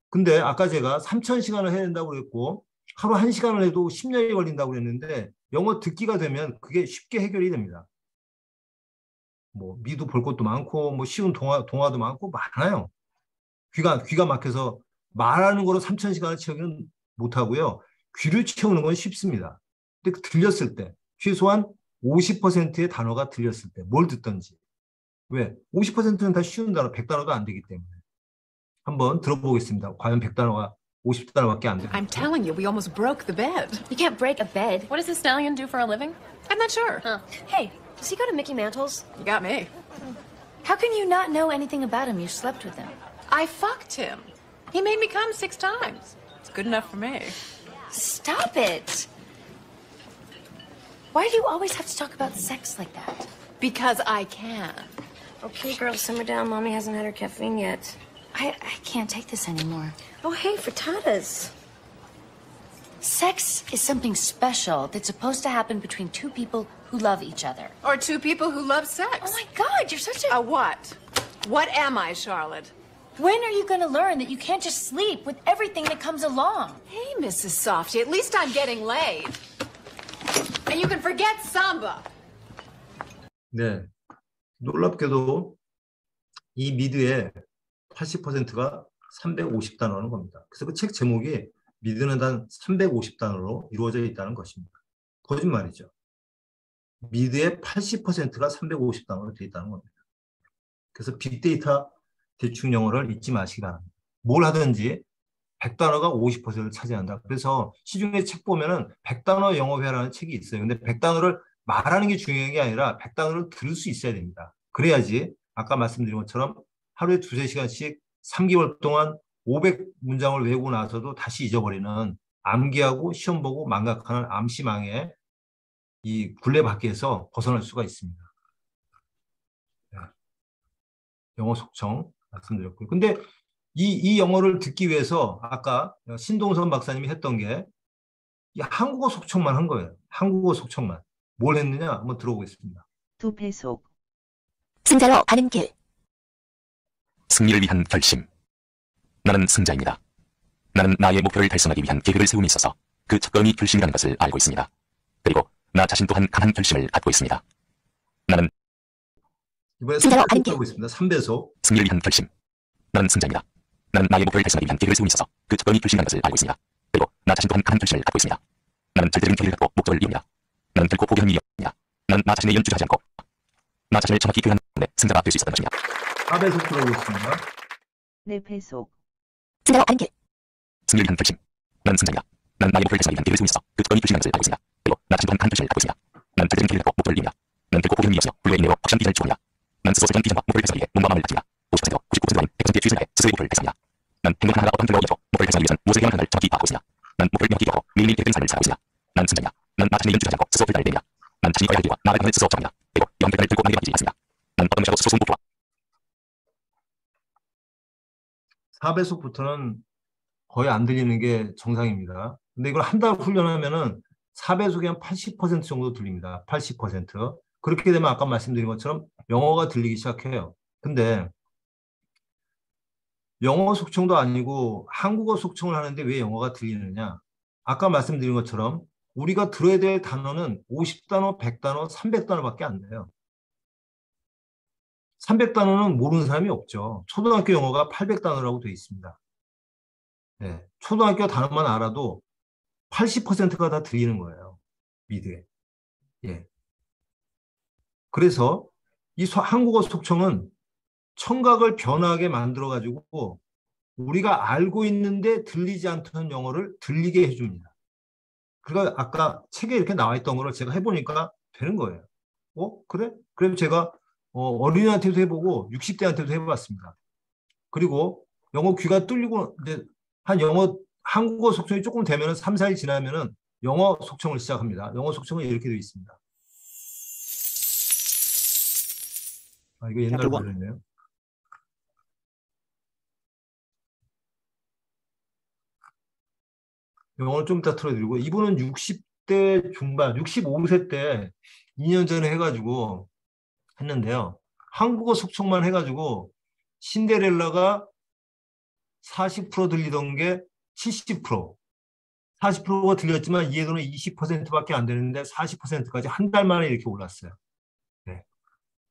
Speaker 2: 근데 아까 제가 3,000시간을 해야 된다고 그랬고 하루 1시간을 해도 10년이 걸린다고 그랬는데 영어 듣기가 되면 그게 쉽게 해결이 됩니다. 뭐 미도 볼 것도 많고 뭐 쉬운 동화도 많고 많아요. 귀가 막혀서 말하는 거로 3,000시간을 채우기는 못하고요. 귀를 채우는 건 쉽습니다. 근데 들렸을 때 최소한 50%의 단어가 들렸을 때 뭘 듣던지. 왜? 50%는 다 쉬운 단어, 100단어도 안 되기 때문에. 한번 들어보겠습니다. 과연 100단어가 50단어밖에 안 됩니다.
Speaker 8: I'm telling you, we almost broke the bed.
Speaker 9: You can't break a bed. What does this stallion do for a living?
Speaker 8: I'm not sure.
Speaker 9: Hey, does he go to Mickey Mantle's?
Speaker 8: You got me.
Speaker 9: How can you not know anything about him? You slept with him.
Speaker 8: I fucked him. He made me come 6 times. It's good enough for me.
Speaker 9: Stop it. Why do you always have to talk about sex like that?
Speaker 8: Because I can.
Speaker 7: Okay, girls, simmer down. Mommy hasn't had her caffeine yet.
Speaker 9: I can't take this anymore.
Speaker 7: Oh, hey, frittatas.
Speaker 9: Sex is something special that's supposed to happen between two people who love each other.
Speaker 8: Or 2 people who love sex.
Speaker 9: Oh my God, you're such a...
Speaker 8: A what? What am I, Charlotte?
Speaker 9: When are you going to learn that you can't just sleep with everything that comes along?
Speaker 8: Hey, Mrs. Softy, at least I'm getting laid. And you can forget Samba.
Speaker 2: 네, 놀랍게도 이 미드의 80%가 350단어라는 겁니다. 그래서 그 책 제목이 미드는 단 350단어로 이루어져 있다는 것입니다. 거짓말이죠. 미드의 80%가 350단어로 되어 있다는 겁니다. 그래서 빅데이터 대충 영어를 잊지 마시기 바랍니다. 뭘 하든지 100단어가 50%를 차지한다. 그래서 시중에 책 보면은 100단어 영어회화라는 책이 있어요. 근데 100단어를 말하는 게 중요한 게 아니라 100단어를 들을 수 있어야 됩니다. 그래야지 아까 말씀드린 것처럼 하루에 2~3시간씩 3개월 동안 500문장을 외우고 나서도 다시 잊어버리는 암기하고 시험 보고 망각하는 암시망에 이 굴레 밖에서 벗어날 수가 있습니다. 네. 영어 속청 말씀드렸고요. 근데 이 영어를 듣기 위해서 아까 신동선 박사님이 했던 게 이 한국어 속청만 한 거예요. 한국어 속청만. 뭘 했느냐 한번 들어보겠습니다.
Speaker 10: 두 배속.
Speaker 11: 승자로 가는 길. 승리를 위한 결심. 나는 승자입니다. 나는 나의 목표를 달성하기 위한 계획을 세움에 있어서 그 첫걸음이 결심이라는 것을 알고 있습니다. 그리고 나 자신 또한 강한 결심을 갖고 있습니다. 나는
Speaker 2: 이번에 3배속 하고 있습니다. 3배속.
Speaker 11: 승리를 위한 결심. 나는 승자입니다. 나는 나의 목표를 달성하기 위한 계획을 세움에 있어서 그 첫걸음이 결심이라는 것을 알고 있습니다. 그리고 나 자신 또한 강한 결심을 갖고 있습니다. 나는 절대적인 계획을 갖고 목적을 이룹니다. 나는 결코 포기하는 일이 없습니다. 나는 나 자신의 연주하지 않고 나 자신을 정확히 표현하는 데 승자가 될 수 있었던 것입니다.
Speaker 2: 4배속 들어보겠습니다.
Speaker 10: 4배속.
Speaker 11: 승자로 가는 길. 승리를 위한 결심. 나는 승자입니다. 나는 나의 목표를 달성하기 위한 계획을 세움에 있어서 그 첫걸음이 결심이라는 것을 알고 있습니다. 그리고 나 자신 또한 강한 결심을 갖고 있습니다. 나는 절대적인 계획을 갖고 목적을 이룹니다. 나는 결코 포기하는 일이 없으며 불구의 인내로 확실한 비전을 추구합니다. 난 스스로 설정한 비전과 목표를 달성하기 위해 몸과 마음을 바칩니다. 50%로 99%가 아닌 100%의 주의를 다해 스스로의 목표를 달성합니다. 난 행복 하나가 어떤 결과가 되고 목표를 달성하기 위해서는 무엇을 해야 하는가를 정확히 파악하고 있습니다. 난 목표를 명확히 기억하고 매일매일 계획된 삶을 살아가고 있습니다. 난 승자입니다. 난 나 자신의 연주하지 않고 스스로 결단을 내립니다. 난 자신이 꺼야 할 길과 나아갈 방향을 스스로 정합니다. 그리고 이런 결단을 들고 남에게 맡기지 않습니다. 난 어떤 것이라도 스스로 목표와
Speaker 2: 4배속부터는 거의 안 들리는 게 정상입니다. 근데 이걸 한 달 훈련하면은 4배속이 한 80% 정도 들립니다. 80%. 그렇게 되면 아까 말씀드린 것처럼 영어가 들리기 시작해요. 근데 영어 속청도 아니고 한국어 속청을 하는데 왜 영어가 들리느냐? 아까 말씀드린 것처럼 우리가 들어야 될 단어는 50단어, 100단어, 300단어밖에 안 돼요. 300단어는 모르는 사람이 없죠. 초등학교 영어가 800단어라고 되어 있습니다. 네, 초등학교 단어만 알아도 80%가 다 들리는 거예요. 미드에. 예. 그래서 이 한국어 속청은 청각을 변하게 만들어가지고 우리가 알고 있는데 들리지 않던 영어를 들리게 해줍니다. 그러니까 아까 책에 이렇게 나와 있던 거를 제가 해보니까 되는 거예요. 그래? 그래서 제가 어린이한테도 해보고 60대한테도 해봤습니다. 그리고 영어 귀가 뚫리고 이제 한국어 속청이 조금 되면 3, 4일 지나면은 영어 속청을 시작합니다. 영어 속청은 이렇게 되어 있습니다. 아, 이거 옛날 버전이네요. 영어를 좀 이따 틀어드리고, 이분은 60대 중반, 65세 때 2년 전에 해가지고 했는데요. 한국어 속청만 해가지고 신데렐라가 40% 들리던 게 70%, 40%가 들렸지만 이해도는 20%밖에 안 되는데 40%까지 한 달 만에 이렇게 올랐어요. 네.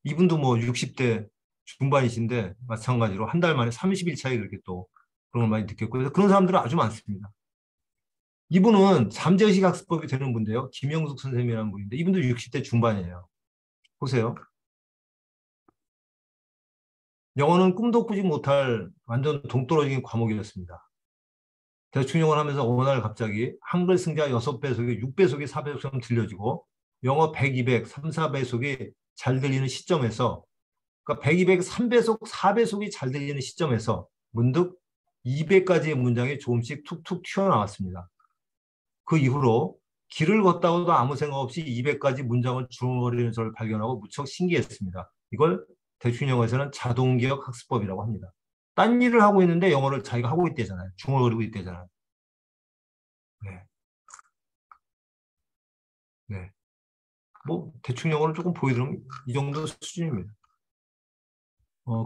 Speaker 2: 이분도 뭐 60대 중반이신데 마찬가지로 한 달 만에 30일 차이 그렇게 또 그런 걸 많이 느꼈고, 그래서 그런 사람들은 아주 많습니다. 이분은 잠재의식 학습법이 되는 분인데요. 김영숙 선생님이라는 분인데 이분도 60대 중반이에요. 보세요. 영어는 꿈도 꾸지 못할 완전 동떨어진 과목이었습니다. 대충 영어를 하면서 어느 날 갑자기 한글 승자 6배속이 6배속이 4배속처럼 들려지고 영어 100, 200, 3, 4배속이 잘 들리는 시점에서 그러니까 100, 200, 3배속, 4배속이 잘 들리는 시점에서 문득 200까지의 문장이 조금씩 툭툭 튀어나왔습니다. 그 이후로 길을 걷다가도 아무 생각 없이 200까지 문장을 중얼거리는 저를 발견하고 무척 신기했습니다. 이걸 대충 영어에서는 자동기억 학습법이라고 합니다. 딴 일을 하고 있는데 영어를 자기가 하고 있대잖아요. 중얼거리고 있대잖아요. 네. 네. 뭐 대충 영어를 조금 보여드리면 이 정도 수준입니다.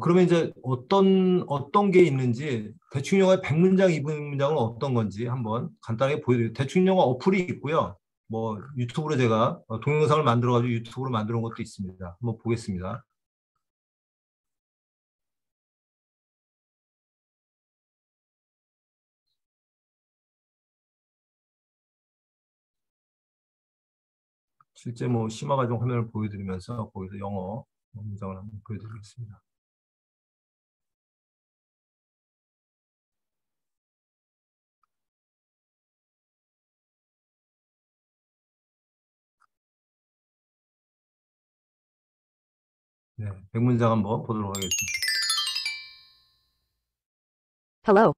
Speaker 2: 그러면 이제 어떤 게 있는지 대충 영어의 100문장, 200문장은 어떤 건지 한번 간단하게 보여드릴게요. 대충 영어 어플이 있고요. 뭐 유튜브로 제가 동영상을 만들어가지고 유튜브로 만들어 온 것도 있습니다. 한번 보겠습니다. 실제 뭐 심화 과정 화면을 보여드리면서 거기서 영어 문장을 한번 보여드리겠습니다. 네, 100문장 한번 보도록 하겠습니다.
Speaker 12: Hello.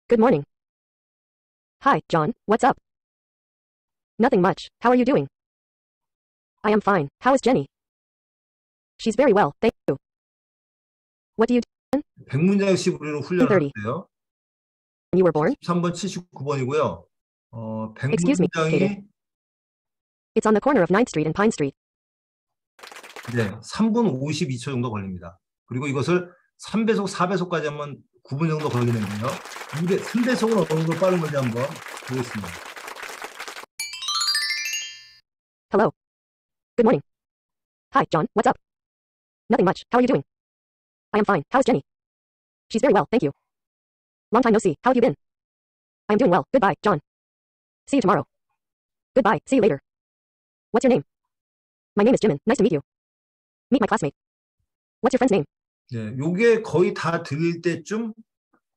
Speaker 12: Good morning. Hi, John. What's up? Nothing much. How are you doing? I am fine. How is Jenny? She's very well, thank you. What do you do?
Speaker 2: 100문장씩 우리는 훈련을
Speaker 12: 30.
Speaker 2: 하는데요.
Speaker 12: You were born?
Speaker 2: 13번 79번이고요.
Speaker 12: Excuse me,
Speaker 2: 100문장이
Speaker 12: Katie. It's on the corner of 9th Street and Pine Street.
Speaker 2: 네, 3분 52초 정도 걸립니다. 그리고 이것을 3배속, 4배속까지 하면 9분 정도 걸리는데요. 3배속은 어느 정도 빠른 건지 한번 보겠습니다.
Speaker 12: Hello. Good morning. Hi, John. What's up? Nothing much. How are you doing? I am fine. How's Jenny? She's very well, thank you. Long time no see. How have you been? I am doing well. Goodbye, John. See you tomorrow. Goodbye. See you later. What's your name? My name is Jimin. Nice to meet you. Meet my classmate. What's your friend's name?
Speaker 2: 네, 요게 거의 다 들릴 때쯤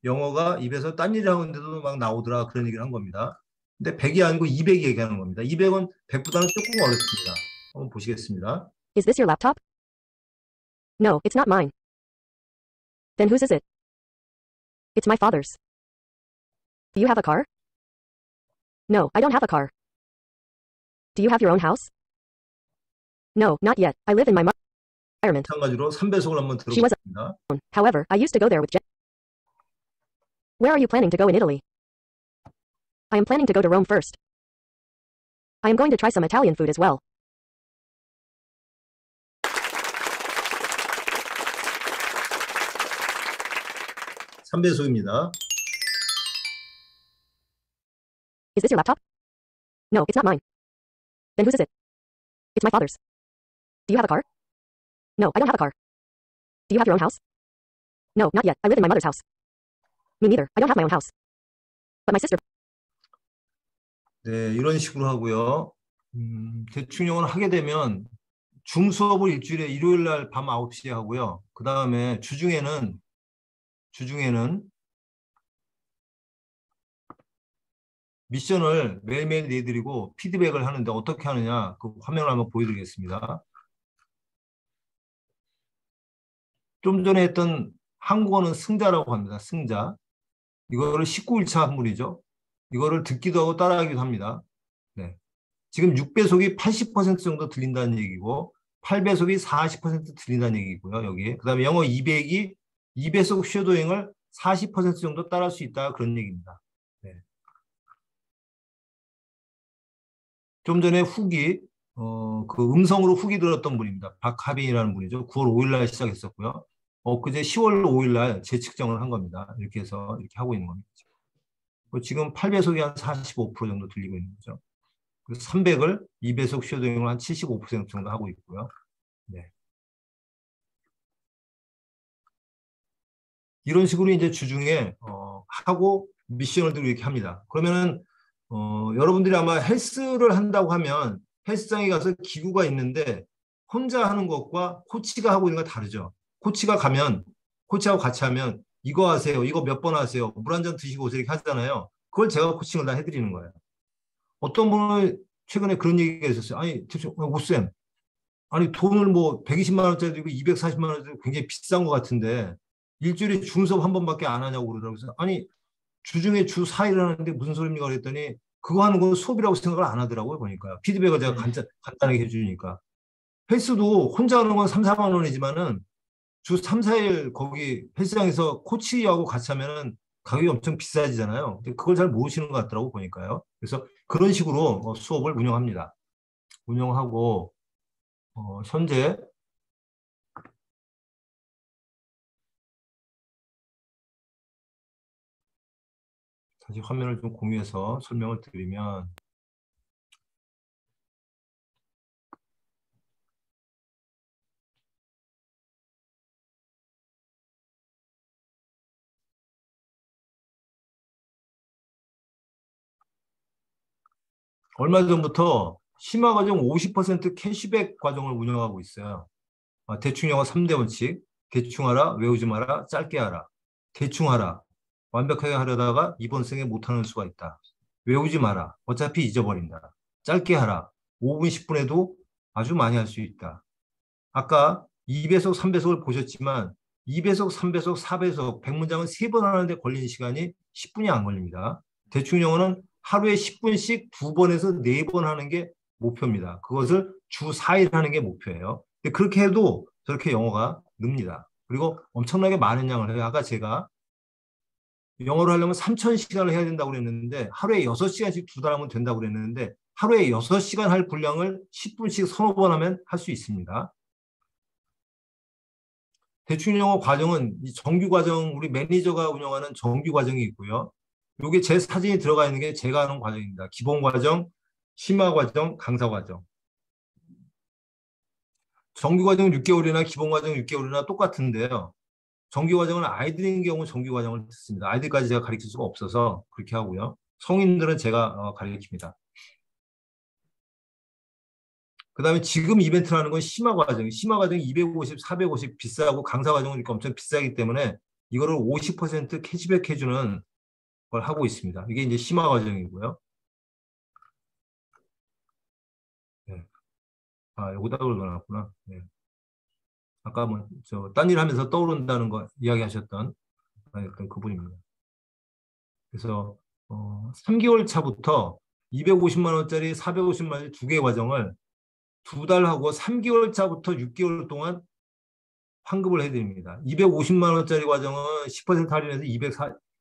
Speaker 2: 영어가 입에서 딴 일을 하는데도 막 나오더라 그런 얘기를 한 겁니다. 근데 100이 아니고 200이 얘기하는 겁니다. 200은 100보다는 조금 어렵습니다. 한번 보시겠습니다.
Speaker 12: Is this your laptop? No, it's not mine. Then whose is it? It's my father's. Do you have a car? No, I don't have a car. Do you have your own house? No, not yet. I live in my environment.
Speaker 2: 마찬가지로 3배속을 한번
Speaker 12: She was
Speaker 2: 들어보겠습니다.
Speaker 12: alone. However, I used to go there with Jen. Where are you planning to go in Italy? I am planning to go to Rome first. I am going to try some Italian food as well.
Speaker 2: (3배속입니다)
Speaker 12: Is this your laptop? No, it's not mine. Then whose is it? It's my father's. Do you have a car? No, I don't have a car. Do you have your own house? No, not yet. I live in my mother's house. Me neither. I don't have my own house. But my sister.
Speaker 2: 네, 이런 식으로 하고요. 대충 영어를 하게 되면 중수업을 일주일에 일요일 날 밤 9시에 하고요. 그 다음에 주중에는 미션을 매일매일 내드리고 피드백을 하는데 어떻게 하느냐 그 화면을 한번 보여드리겠습니다. 좀 전에 했던 한국어는 승자라고 합니다. 승자. 이거를 19일차 한문이죠. 이거를 듣기도 하고 따라하기도 합니다. 네. 지금 6배속이 80% 정도 들린다는 얘기고 8배속이 40% 들린다는 얘기고요. 여기. 그 다음에 영어 200이 2배속 쉐도잉을 40% 정도 따라할 수 있다 그런 얘기입니다. 네. 좀 전에 후기 그 음성으로 후기 들었던 분입니다. 박하빈이라는 분이죠. 9월 5일 날 시작했었고요. 엊그제 10월 5일 날 재측정을 한 겁니다. 이렇게 해서 이렇게 하고 있는 겁니다. 지금 8배속이 한 45% 정도 들리고 있는 거죠. 300을 2배속 쉐도잉을 한 75% 정도 하고 있고요. 네. 이런 식으로 이제 주중에 하고 미션을 들고 이렇게 합니다. 그러면은 여러분들이 아마 헬스를 한다고 하면 헬스장에 가서 기구가 있는데 혼자 하는 것과 코치가 하고 있는 거 다르죠. 코치가 가면 코치하고 같이 하면 이거 하세요. 이거 몇 번 하세요. 물 한 잔 드시고 오세요. 이렇게 하잖아요. 그걸 제가 코칭을 다 해드리는 거예요. 어떤 분은 최근에 그런 얘기가 있었어요. 아니, 오쌤, 아니 돈을 뭐 120만 원짜리 들고 240만 원짜리 들고 굉장히 비싼 것 같은데 일주일에 중수업 한 번밖에 안 하냐고 그러더라고요. 그래서 아니 주중에 주 4일 하는데 무슨 소리입니까 그랬더니 그거 하는 건 수업이라고 생각을 안 하더라고요. 보니까 피드백을 제가 간단하게 해주니까 헬스도 혼자 하는 건 3, 4만 원이지만은 주 3, 4일 거기 헬스장에서 코치하고 같이 하면은 가격이 엄청 비싸지잖아요. 그걸 잘 모르시는 것 같더라고 보니까요. 그래서 그런 식으로 수업을 운영합니다. 운영하고 현재 다시 화면을 좀 공유해서 설명을 드리면 얼마 전부터 심화과정 50% 캐시백 과정을 운영하고 있어요. 대충 영어 3대 원칙, 대충 하라, 외우지 마라, 짧게 하라. 대충 하라, 완벽하게 하려다가 이번 생에 못하는 수가 있다. 외우지 마라, 어차피 잊어버린다. 짧게 하라, 5분, 10분에도 아주 많이 할 수 있다. 아까 2배속, 3배속을 보셨지만 2배속, 3배속, 4배속, 100문장은 3번 하는데 걸리는 시간이 10분이 안 걸립니다. 대충 영어는 하루에 10분씩 2번에서 4번 하는 게 목표입니다. 그것을 주 4일 하는 게 목표예요. 근데 그렇게 해도 저렇게 영어가 늡니다. 그리고 엄청나게 많은 양을 해요. 아까 제가 영어를 하려면 3,000시간을 해야 된다고 그랬는데 하루에 6시간씩 2달 하면 된다고 그랬는데 하루에 6시간 할 분량을 10분씩 서너 번 하면 할 수 있습니다. 대충 영어 과정은 정규 과정, 우리 매니저가 운영하는 정규 과정이 있고요. 이게 제 사진이 들어가 있는 게 제가 하는 과정입니다. 기본 과정, 심화 과정, 강사 과정. 정규 과정은 6개월이나 기본 과정은 6개월이나 똑같은데요. 정규 과정은 아이들인 경우 정규 과정을 듣습니다. 아이들까지 제가 가르칠 수가 없어서 그렇게 하고요. 성인들은 제가 가르칩니다. 그 다음에 지금 이벤트를 하는 건 심화 과정. 심화 과정이 250, 450 비싸고 강사 과정은 이렇게 엄청 비싸기 때문에 이거를 50% 캐시백 해주는 걸 하고 있습니다. 이게 이제 심화 과정이고요. 네. 여기다 올려놨구나. 네. 아까 뭐, 딴 일 하면서 떠오른다는 거 이야기하셨던 그분입니다. 그래서, 3개월 차부터 250만 원짜리, 450만 원짜리 2개 과정을 2달 하고 3개월 차부터 6개월 동안 환급을 해드립니다. 250만 원짜리 과정은 10% 할인해서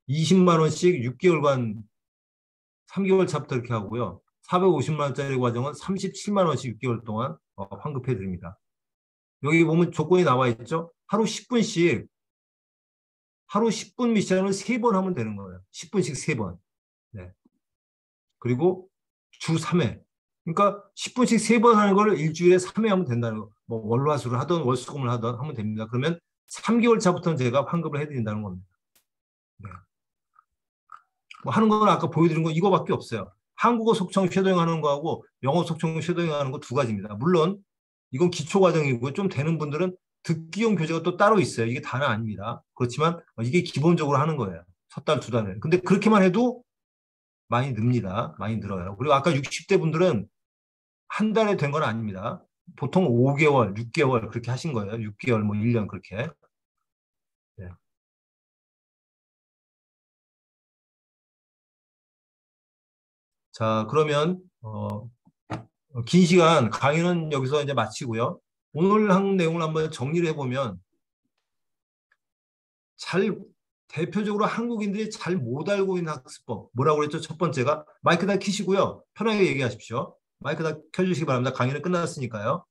Speaker 2: 20만 원씩 6개월간 3개월 차부터 이렇게 하고요. 450만 원짜리 과정은 37만 원씩 6개월 동안 환급해 드립니다. 여기 보면 조건이 나와 있죠. 하루 10분씩 하루 10분 미션을 3번 하면 되는 거예요. 10분씩 3번. 네. 그리고 주 3회. 그러니까 10분씩 3번 하는 거를 일주일에 3회 하면 된다는 거. 뭐 월화수를 하든 월수금을 하든 하면 됩니다. 그러면 3개월 차부터는 제가 환급을 해드린다는 겁니다. 네. 뭐 하는 건 아까 보여드린 거 이거밖에 없어요. 한국어 속청 쉐도잉 하는 거하고 영어 속청 쉐도잉 하는 거 2가지입니다. 물론 이건 기초 과정이고 좀 되는 분들은 듣기용 교재가 또 따로 있어요. 이게 다는 아닙니다. 그렇지만 이게 기본적으로 하는 거예요. 첫 달, 2달에. 근데 그렇게만 해도 많이 늡니다. 많이 늘어요. 그리고 아까 60대 분들은 한 달에 된 건 아닙니다. 보통 5개월, 6개월 그렇게 하신 거예요. 6개월, 뭐 1년 그렇게. 네. 자, 그러면 긴 시간 강의는 여기서 이제 마치고요. 오늘 한 내용을 한번 정리를 해보면 대표적으로 한국인들이 잘 못 알고 있는 학습법. 뭐라고 그랬죠? 첫 번째가 마이크 다 켜시고요. 편하게 얘기하십시오. 마이크 다 켜주시기 바랍니다. 강의는 끝났으니까요.